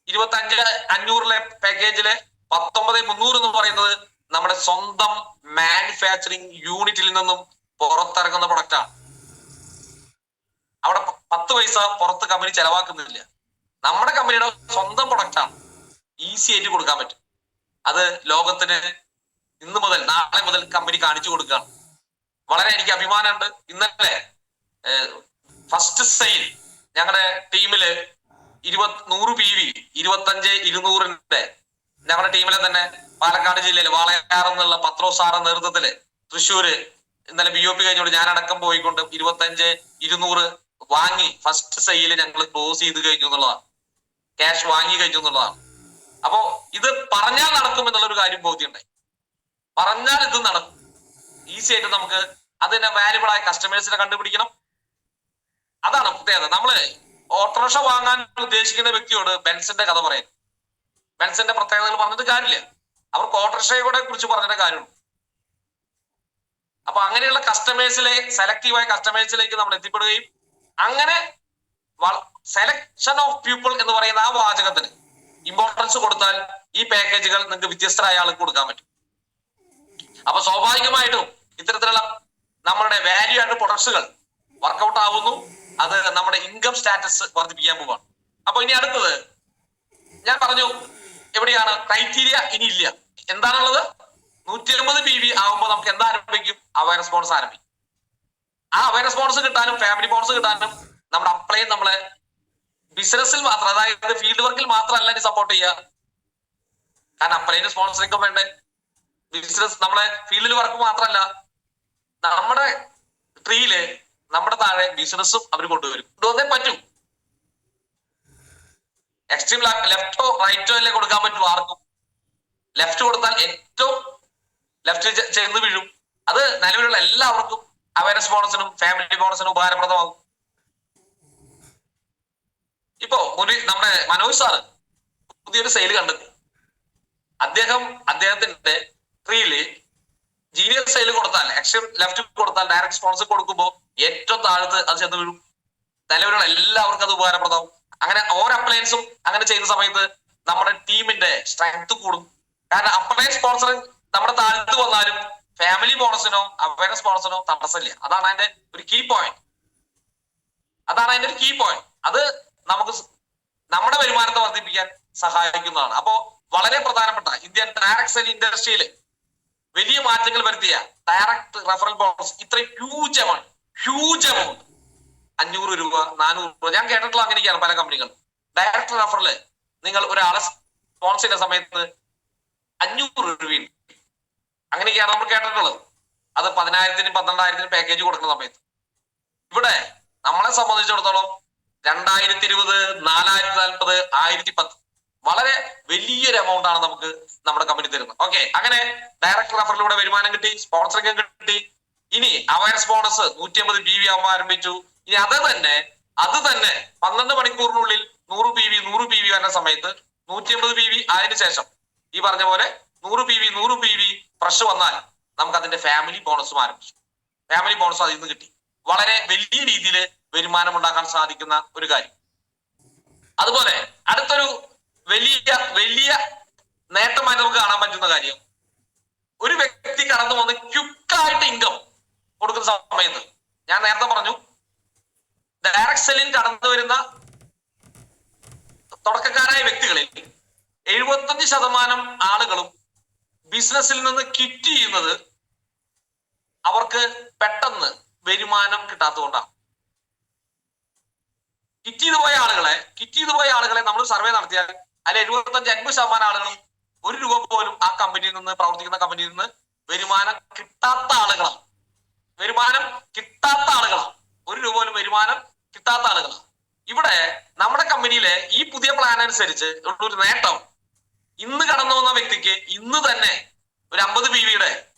25,500 പാക്കേജിലെ 19,300 എന്ന് പറയുന്നത് നമ്മുടെ സ്വന്തം മാനുഫാക്ചറിങ് യൂണിറ്റിൽ നിന്നും പുറത്തിറങ്ങുന്ന പ്രൊഡക്റ്റാണ്. അവിടെ 10 പൈസ പുറത്ത് കമ്പനി ചെലവാക്കുന്നില്ല. നമ്മുടെ കമ്പനിയുടെ സ്വന്തം പ്രൊഡക്റ്റാണ്, ഈസി ആയിട്ട് കൊടുക്കാൻ പറ്റും. അത് ലോകത്തിന് നാളെ മുതൽ കമ്പനി കാണിച്ചു കൊടുക്കുകയാണ്. വളരെ എനിക്ക് അഭിമാനമുണ്ട്. ഇന്നലെ ഫസ്റ്റ് സെയിൽ ഞങ്ങളുടെ ടീമില് 100 PV 25,200 ഞങ്ങളുടെ ടീമിലെ തന്നെ പാലക്കാട് ജില്ലയിൽ വാളയാർ എന്നുള്ള പത്രോസ് സാറിന്റെ നേതൃത്വത്തില് തൃശ്ശൂര് ഇന്നലെ BOP കഴിഞ്ഞോണ്ട് ഞാനടക്കം പോയിക്കൊണ്ട് 25,200 വാങ്ങി ഫസ്റ്റ് സെയിൽ ഞങ്ങൾ ക്ലോസ് ചെയ്ത് കഴിഞ്ഞു എന്നുള്ളതാണ്. ക്യാഷ് വാങ്ങി കഴിഞ്ഞു എന്നുള്ളതാണ്. അപ്പോ ഇത് പറഞ്ഞാൽ നടക്കും എന്നുള്ളൊരു കാര്യം ബോധ്യമുണ്ടായി. പറഞ്ഞാൽ ഇത് നടക്കും. ഈസി ആയിട്ട് നമുക്ക് അതിനെ വാല്യുബിൾ ആയ കസ്റ്റമേഴ്സിനെ കണ്ടുപിടിക്കണം. അതാണ് പ്രത്യേകത. നമ്മള് ഓട്ടോറിക്ഷ വാങ്ങാൻ ഉദ്ദേശിക്കുന്ന വ്യക്തിയോട് ബെൻസിന്റെ കഥ പറയും. ബെൻസിന്റെ പ്രത്യേകതകൾ പറഞ്ഞിട്ട് കാര്യമില്ല. അവർക്ക് ഓട്ടോറിക്ഷയെ കുറിച്ച് പറഞ്ഞിട്ട് കാര്യമുള്ളൂ. അപ്പൊ അങ്ങനെയുള്ള സെലക്റ്റീവായ കസ്റ്റമേഴ്സിലേക്ക് നമ്മൾ എത്തിപ്പെടുകയും അങ്ങനെ സെലക്ഷൻ ഓഫ് പീപ്പിൾ എന്ന് പറയുന്ന ആ വാചകത്തിന് ഇമ്പോർട്ടൻസ് കൊടുത്താൽ ഈ പാക്കേജുകൾ നിങ്ങൾക്ക് വ്യത്യസ്തരായ ആൾക്ക് കൊടുക്കാൻ പറ്റും. അപ്പൊ സ്വാഭാവികമായിട്ടും ഇത്തരത്തിലുള്ള നമ്മുടെ വാല്യൂ ആൻഡ് പ്രൊഡക്ട്സുകൾ വർക്കൗട്ട് ആവുന്നു. അത് നമ്മുടെ ഇൻകം സ്റ്റാറ്റസ് വർദ്ധിപ്പിക്കാൻ പോവാണ്. അപ്പൊ ഇനി അടുത്തത് ഞാൻ പറഞ്ഞു, എവിടെയാണ് ക്രൈറ്റീരിയ? ഇനി ഇല്ല. എന്താണുള്ളത്? 150 PV ആവുമ്പോൾ നമുക്ക് എന്താ ആരംഭിക്കും? അവയർനെസ് ബോണസ് ആരംഭിക്കും. ആ അവയർനെസ് ബോണസ് കിട്ടാനും ഫാമിലി ബോണസ് കിട്ടാനും നമ്മുടെ അപ്ലൈ നമ്മളെ ബിസിനസ്സിൽ മാത്രം, അതായത് ഫീൽഡ് വർക്കിൽ മാത്രമല്ല സപ്പോർട്ട് ചെയ്യുക. കാരണം അപ്ലൈന് സ്പോൺസറിംഗും വേണ്ടേ. ബിസിനസ് നമ്മളെ ഫീൽഡിൽ വർക്ക് മാത്രമല്ല, നമ്മുടെ ട്രീയില് നമ്മുടെ താഴെ ബിസിനസ്സും അവർ കൊണ്ടുവരും. കൊണ്ടുവന്നേ പറ്റും. എക്സ്ട്രീം ലെഫ്റ്റോ റൈറ്റോ അല്ലേ കൊടുക്കാൻ പറ്റും ആർക്കും. ലെഫ്റ്റ് കൊടുത്താൽ ഏറ്റവും ലെഫ്റ്റ് ചെന്ന് വീഴും. അത് നിലവിലുള്ള എല്ലാവർക്കും അവയർനെസ് ബോണസിനും ഫാമിലി ബോണസിനും ഉപകാരപ്രദമാകും. ഇപ്പോ നമ്മുടെ മനോജ് സാറ് പുതിയൊരു സെയിൽ കണ്ടെത്തി. അദ്ദേഹത്തിന്റെ ട്രീയില് ജീനിയർ സെയിൽ കൊടുത്താൽ, എക്സ്ട്രീം ലെഫ്റ്റ് കൊടുത്താൽ, ഡയറക്റ്റ് സ്പോൺസർ കൊടുക്കുമ്പോൾ ഏറ്റവും താഴത്ത് അത് ചെന്ന് വീഴും. നിലവിലുള്ള എല്ലാവർക്കും അത് ഉപകാരപ്രദമാകും. അങ്ങനെ ഓരോ അപ്ലയൻസും അങ്ങനെ ചെയ്യുന്ന സമയത്ത് നമ്മുടെ ടീമിന്റെ സ്ട്രെങ്ത് കൂടും. കാരണം അപ്ലയൻസ് സ്പോൺസർ നമ്മുടെ താഴത്ത് വന്നാലും ഫാമിലി ബോണസിനോ അവയർനെസ് ബോണസിനോ തടസ്സമില്ല. അതാണ് അതിന്റെ ഒരു കീ പോയിന്റ്. അത് നമുക്ക് നമ്മുടെ വരുമാനത്തെ വർദ്ധിപ്പിക്കാൻ സഹായിക്കുന്നതാണ്. അപ്പോ വളരെ പ്രധാനപ്പെട്ട ഇന്ത്യൻ ഡയറക്ട് സെൽ ഇൻഡസ്ട്രിയിൽ വലിയ മാറ്റങ്ങൾ വരുത്തിയ ഡയറക്ട് റെഫറൽ ബോണസ് ഇത്രയും ഹ്യൂജ് എമൗണ്ട് 500 രൂപ 400 രൂപ ഞാൻ കേട്ടിട്ടുള്ള അങ്ങനെയൊക്കെയാണ് പല കമ്പനികളും. ഡയറക്ട് റെഫറല് നിങ്ങൾ ഒരാളെ സ്പോൺസർ ചെയ്യുന്ന സമയത്ത് 500 രൂപയും അങ്ങനെയൊക്കെയാണ് നമ്മൾ കേട്ടിട്ടുള്ളത്. അത് 10,000-നും 12,000-നും പാക്കേജ് കൊടുക്കുന്ന സമയത്ത്. ഇവിടെ നമ്മളെ സംബന്ധിച്ചിടത്തോളം 2020, 4,040, 1,010 വളരെ വലിയൊരു എമൗണ്ട് ആണ് നമുക്ക് നമ്മുടെ കമ്പനി തരുന്നത്. ഓക്കെ, അങ്ങനെ ഡയറക്ട് റെഫറിലൂടെ വരുമാനം കിട്ടി, സ്പോൺസറിംഗ് കിട്ടി. ഇനി അവയർനെസ് ബോണസ് 150 PV ആകുമ്പോൾ ആരംഭിച്ചു. ഇനി അത് തന്നെ 12 മണിക്കൂറിനുള്ളിൽ 100 PV വരുന്ന സമയത്ത് 150 PV ആയതിനു ശേഷം ഈ പറഞ്ഞ പോലെ 100 PV ഫ്രഷ് വന്നാൽ നമുക്ക് അതിന്റെ ഫാമിലി ബോണസും ആരംഭിച്ചു. ഫാമിലി ബോണസും അതിൽ നിന്ന് കിട്ടി. വളരെ വലിയ രീതിയിൽ വരുമാനം ഉണ്ടാക്കാൻ സാധിക്കുന്ന ഒരു കാര്യം. അതുപോലെ അടുത്തൊരു വലിയ നേട്ടമായി നമുക്ക് കാണാൻ പറ്റുന്ന കാര്യം, ഒരു വ്യക്തി കടന്നു വന്ന് ക്വിക്കായിട്ട് ഇൻകം കൊടുക്കുന്ന സമയത്ത് ഞാൻ നേരത്തെ പറഞ്ഞു, ഡയറക്ട് സെല്ലിൽ കടന്നു വരുന്ന തുടക്കക്കാരായ വ്യക്തികളിൽ 75% ആളുകളും ബിസിനസ്സിൽ നിന്ന് ക്വിറ്റ് ചെയ്യുന്നത് അവർക്ക് പെട്ടെന്ന് വരുമാനം കിട്ടാത്തതുകൊണ്ടാണ്. കിറ്റ് ചെയ്തു പോയ ആളുകളെ നമ്മൾ സർവേ നടത്തിയാൽ അതിൽ 75-80% ആളുകളും 1 രൂപ പോലും ആ കമ്പനിയിൽ നിന്ന്, പ്രവർത്തിക്കുന്ന കമ്പനിയിൽ നിന്ന് വരുമാനം കിട്ടാത്ത ആളുകളാണ്. 1 രൂപ പോലും വരുമാനം കിട്ടാത്ത ആളുകളാണ്. ഇവിടെ നമ്മുടെ കമ്പനിയിലെ ഈ പുതിയ പ്ലാൻ അനുസരിച്ച് ഒരു നേട്ടം, ഇന്ന് കടന്നു വന്ന വ്യക്തിക്ക് ഇന്ന് തന്നെ ഒരു 50 PVയുടെ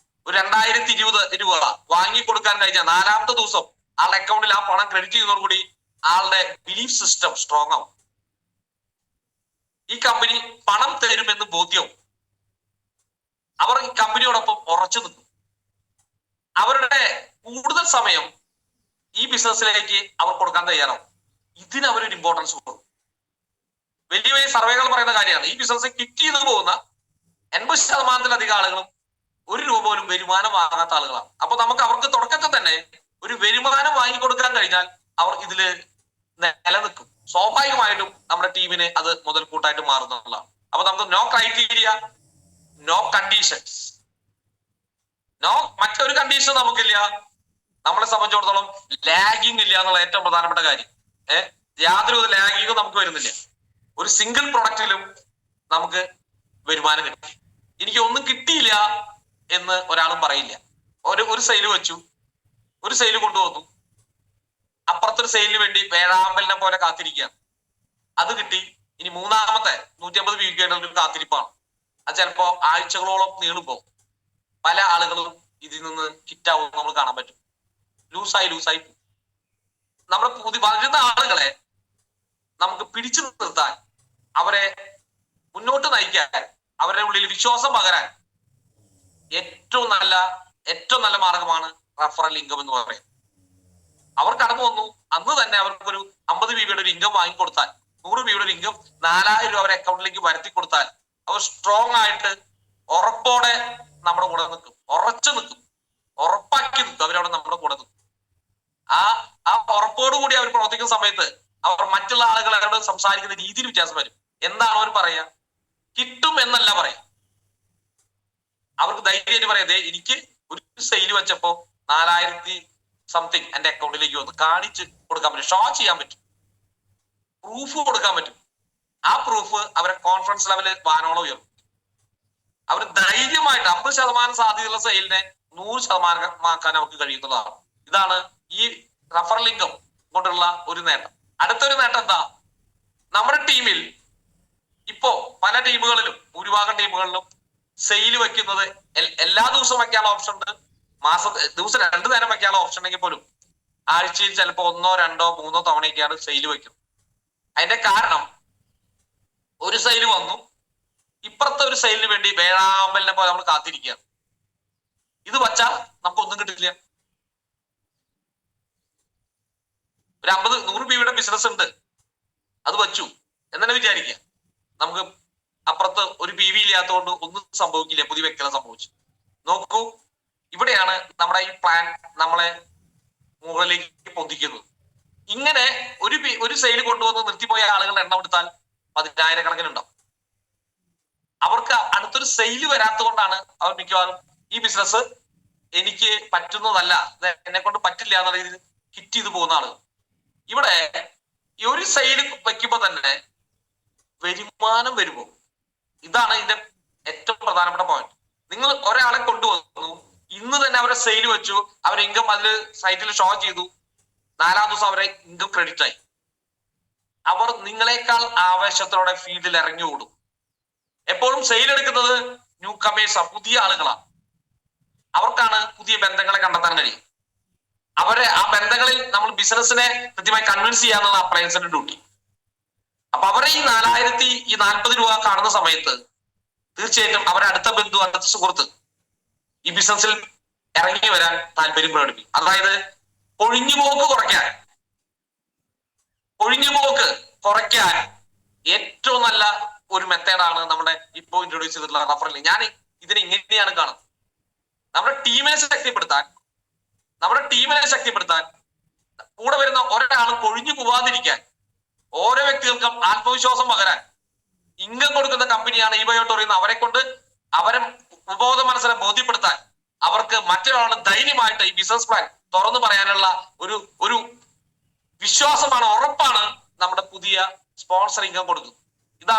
ഒരു 2020 രൂപ വാങ്ങി കൊടുക്കാൻ കഴിഞ്ഞാൽ 4ാമത്തെ ദിവസം ആളുടെ അക്കൗണ്ടിൽ ആ പണം ക്രെഡിറ്റ് ചെയ്യുന്നതോടുകൂടി ആളുടെ ബിലീഫ് സിസ്റ്റം സ്ട്രോങ് ആവും. ഈ കമ്പനി പണം തരുമെന്ന് ബോധ്യവും. അവർ ഈ കമ്പനിയോടൊപ്പം ഉറച്ചു നിൽക്കും. അവരുടെ കൂടുതൽ സമയം ഈ ബിസിനസ്സിലേക്ക് അവർ കൊടുക്കാൻ തയ്യാറാവും. ഇതിന് അവരൊരു ഇമ്പോർട്ടൻസ് കൊടുക്കും. വലിയ സർവേകൾ പറയുന്ന കാര്യമാണ്, ഈ ബിസിനസ് ക്വിറ്റ് ചെയ്തു പോകുന്ന 80%-ലധികം ആളുകളും 1 രൂപ പോലും വരുമാനം വാങ്ങാത്ത ആളുകളാണ്. അപ്പൊ നമുക്ക് അവർക്ക് തുടക്കത്തിൽ തന്നെ ഒരു വരുമാനം വാങ്ങിക്കൊടുക്കാൻ കഴിഞ്ഞാൽ അവർ ഇതില് നിലനിൽക്കും. സ്വാഭാവികമായിട്ടും നമ്മുടെ ടീമിന് അത് മുതൽക്കൂട്ടായിട്ട് മാറുന്നതാണ്. അപ്പൊ നമുക്ക് നോ ക്രൈറ്റീരിയ, നോ കണ്ടീഷൻസ്, മറ്റൊരു കണ്ടീഷൻ നമുക്കില്ല. നമ്മളെ സംബന്ധിച്ചിടത്തോളം ലാഗിങ് ഇല്ല എന്നുള്ള ഏറ്റവും പ്രധാനപ്പെട്ട കാര്യം. യാതൊരു ലാഗിങ്ങും നമുക്ക് വരുന്നില്ല. ഒരു സിംഗിൾ പ്രൊഡക്റ്റിലും നമുക്ക് വരുമാനം കിട്ടി. എനിക്ക് ഒന്നും കിട്ടിയില്ല എന്ന് ഒരാളും പറയില്ല. ഒരു സെയിൽ വെച്ചു, ഒരു സെയിൽ കൊണ്ടുവന്നു, അപ്പുറത്തൊരു സെയിലിന് വേണ്ടി വേഴാമ്പലിനെ പോലെ കാത്തിരിക്കുകയാണ്. അത് കിട്ടി. ഇനി 3ാമത്തെ 150 PV ഒരു കാത്തിരിപ്പാണ്. അത് ചിലപ്പോ ആഴ്ചകളോളം നീളുപോകും. പല ആളുകളും ഇതിൽ നിന്ന് കിറ്റാവും നമ്മൾ കാണാൻ പറ്റും. ലൂസായി നമ്മുടെ വരുന്ന ആളുകളെ നമുക്ക് പിടിച്ചു നിർത്താൻ, അവരെ മുന്നോട്ട് നയിക്കാൻ, അവരുടെ ഉള്ളിൽ വിശ്വാസം പകരാൻ ഏറ്റവും നല്ല മാർഗമാണ് റഫറൽ ഇൻകം എന്ന് പറയുന്നത്. അവർ കടന്നു വന്നു, അന്ന് തന്നെ അവർക്കൊരു 50 PVയുടെ ഒരു ഇൻകം വാങ്ങിക്കൊടുത്താൽ, 100 PVയുടെ ഒരു ഇൻകം 4,000 രൂപ അവരുടെ അക്കൗണ്ടിലേക്ക് വരുത്തി കൊടുത്താൽ അവർ സ്ട്രോങ് ആയിട്ട് ഉറപ്പോടെ നമ്മുടെ കൂടെ നിൽക്കും. ഉറപ്പാക്കി നിൽക്കും. അവരവിടെ നമ്മുടെ കൂടെ നിൽക്കും. ആ ഉറപ്പോടുകൂടി അവർ പ്രവർത്തിക്കുന്ന സമയത്ത് അവർ മറ്റുള്ള ആളുകളോട് സംസാരിക്കുന്ന രീതിയിൽ വ്യത്യാസം വരും. എന്താണ് അവർ പറയാ? കിട്ടും എന്നല്ല പറയാ. അവർക്ക് ധൈര്യമായിട്ട് പറയാം, എനിക്ക് ഒരു സെയിൽ വെച്ചപ്പോ 4,000 സംതിങ് എന്റെ അക്കൗണ്ടിലേക്ക് വന്ന് കാണിച്ച് കൊടുക്കാൻ പറ്റും, ഷോ ചെയ്യാൻ പറ്റും, പ്രൂഫ് കൊടുക്കാൻ പറ്റും. ആ പ്രൂഫ് അവരെ കോൺഫിഡൻസ് ലെവല് വാനോളം ഉയർത്തും. അവർ ധൈര്യമായിട്ട് 50% സാധ്യതയുള്ള സെയിലിനെ 100% അവർക്ക് കഴിയുന്നതാണ്. ഇതാണ് ഈ റഫറൽ ഇൻകം കൊണ്ടുള്ള ഒരു നേട്ടം. അടുത്തൊരു നേട്ടം എന്താ? നമ്മുടെ ടീമിൽ ഇപ്പോ പല ടീമുകളിലും, ഭൂരിഭാഗം ടീമുകളിലും സെയിൽ വെക്കുന്നത് എല്ലാ ദിവസവും വെക്കാനുള്ള ഓപ്ഷൻ ഉണ്ട്. ദിവസം 2 നേരം വെക്കാനുള്ള ഓപ്ഷൻ ഉണ്ടെങ്കിൽ പോലും ആഴ്ചയിൽ ചിലപ്പോൾ 1, 2, 3 തവണയൊക്കെയാണ് സെയിൽ വെക്കുന്നത്. അതിന്റെ കാരണം, ഒരു സെയിൽ വന്നു, ഇപ്പുറത്തെ ഒരു സെയിലിന് വേണ്ടി വേഴാമ്പലിനെ പോലെ നമ്മൾ കാത്തിരിക്കുകയാണ്. ഇത് വച്ചാൽ നമുക്കൊന്നും കിട്ടില്ല. ഒരു 100 PVയുടെ ബിസിനസ് ഉണ്ട്, അത് വച്ചു, എന്നെ വിചാരിക്കുക. നമുക്ക് അപ്പുറത്ത് ഒരു പി വി ഇല്ലാത്തതുകൊണ്ട് ഒന്നും സംഭവിക്കില്ല, പുതിയ വ്യക്തികളെ സംഭവിച്ചു. നോക്കൂ, ഇവിടെയാണ് നമ്മുടെ ഈ പ്ലാൻ നമ്മളെ മുകളിലേക്ക് പൊന്തിക്കുന്നത്. ഇങ്ങനെ ഒരു സെയിൽ കൊണ്ടുവന്ന് നിർത്തിപ്പോയ ആളുകളുടെ എണ്ണം എടുത്താൽ 10,000 ഉണ്ടാവും. അവർക്ക് അടുത്തൊരു സെയിൽ വരാത്തത് കൊണ്ടാണ് അവർ മിക്കവാറും ഈ ബിസിനസ് എനിക്ക് പറ്റുന്നതല്ല, എന്നെ കൊണ്ട് പറ്റില്ല എന്നുള്ള രീതിയിൽ ഹിറ്റ് ചെയ്ത് പോകുന്ന ആളുകൾ. ഇവിടെ ഈ ഒരു സെയിൽ വെക്കുമ്പോ തന്നെ വരുമാനം വരുമോ? ഇതാണ് ഇതിന്റെ ഏറ്റവും പ്രധാനപ്പെട്ട പോയിന്റ്. നിങ്ങൾ ഒരാളെ കൊണ്ടുവന്നു, ഇന്ന് തന്നെ അവരെ സെയിൽ വെച്ചു, അവരെ ഇൻകം അതിൽ സൈറ്റിൽ ഷോ ചെയ്തു, 4-ാം ദിവസം അവരെ ഇൻകം ക്രെഡിറ്റ് ആയി. അവർ നിങ്ങളെക്കാൾ ആവേശത്തോടെ ഫീൽഡിൽ ഇറങ്ങി ഓടും. എപ്പോഴും സെയിൽ എടുക്കുന്നത് ന്യൂ കമേഴ്സാ, പുതിയ ആളുകളാണ്. അവർക്കാണ് പുതിയ ബന്ധങ്ങളെ കണ്ടെത്താൻ കഴിയും. അവരെ ആ ബന്ധങ്ങളിൽ നമ്മൾ ബിസിനസിനെ കൃത്യമായി കൺവിൻസ് ചെയ്യാന്നുള്ള അപ്ലയൻസിന്റെ ഡ്യൂട്ടി. അപ്പൊ അവരെ ഈ 4040 രൂപ കാണുന്ന സമയത്ത് തീർച്ചയായിട്ടും അവരെ അടുത്ത ബന്ധു, അടുത്ത സുഹൃത്ത് ഈ ബിസിനസ്സിൽ ഇറങ്ങി വരാൻ താല്പര്യം പ്രകടിപ്പിക്കും. അതായത് ഒഴിഞ്ഞുപോക്ക് കുറയ്ക്കാൻ ഏറ്റവും നല്ല ഒരു മെത്തേഡാണ് നമ്മുടെ ഇപ്പോൾ ഇൻട്രൊഡ്യൂസ് ചെയ്തിട്ടുള്ള റഫറൽ. ഞാൻ ഇതിനെ ഇങ്ങനെയാണ് കാണുന്നത്. നമ്മുടെ ടീമിനെ ശക്തിപ്പെടുത്താൻ കൂടെ വരുന്ന ഒരാളും കൊഴിഞ്ഞു പോവാതിരിക്കാൻ, ഓരോ വ്യക്തികൾക്കും ആത്മവിശ്വാസം പകരാൻ ഇൻകം കൊടുക്കുന്ന കമ്പനിയാണ് ഇബയോട്ട് പറയുന്നത്. അവരെ കൊണ്ട് അവരെ ഉപബോധ മനസ്സിനെ ബോധ്യപ്പെടുത്താൻ, അവർക്ക് മറ്റൊരാൾ ധൈര്യമായിട്ട് ഈ ബിസിനസ് പ്ലാൻ തുറന്നു പറയാനുള്ള ഒരു വിശ്വാസമാണ്, ഉറപ്പാണ് നമ്മുടെ പുതിയ സ്പോൺസർ ഇൻകം കൊടുക്കുന്നത്. ഇത്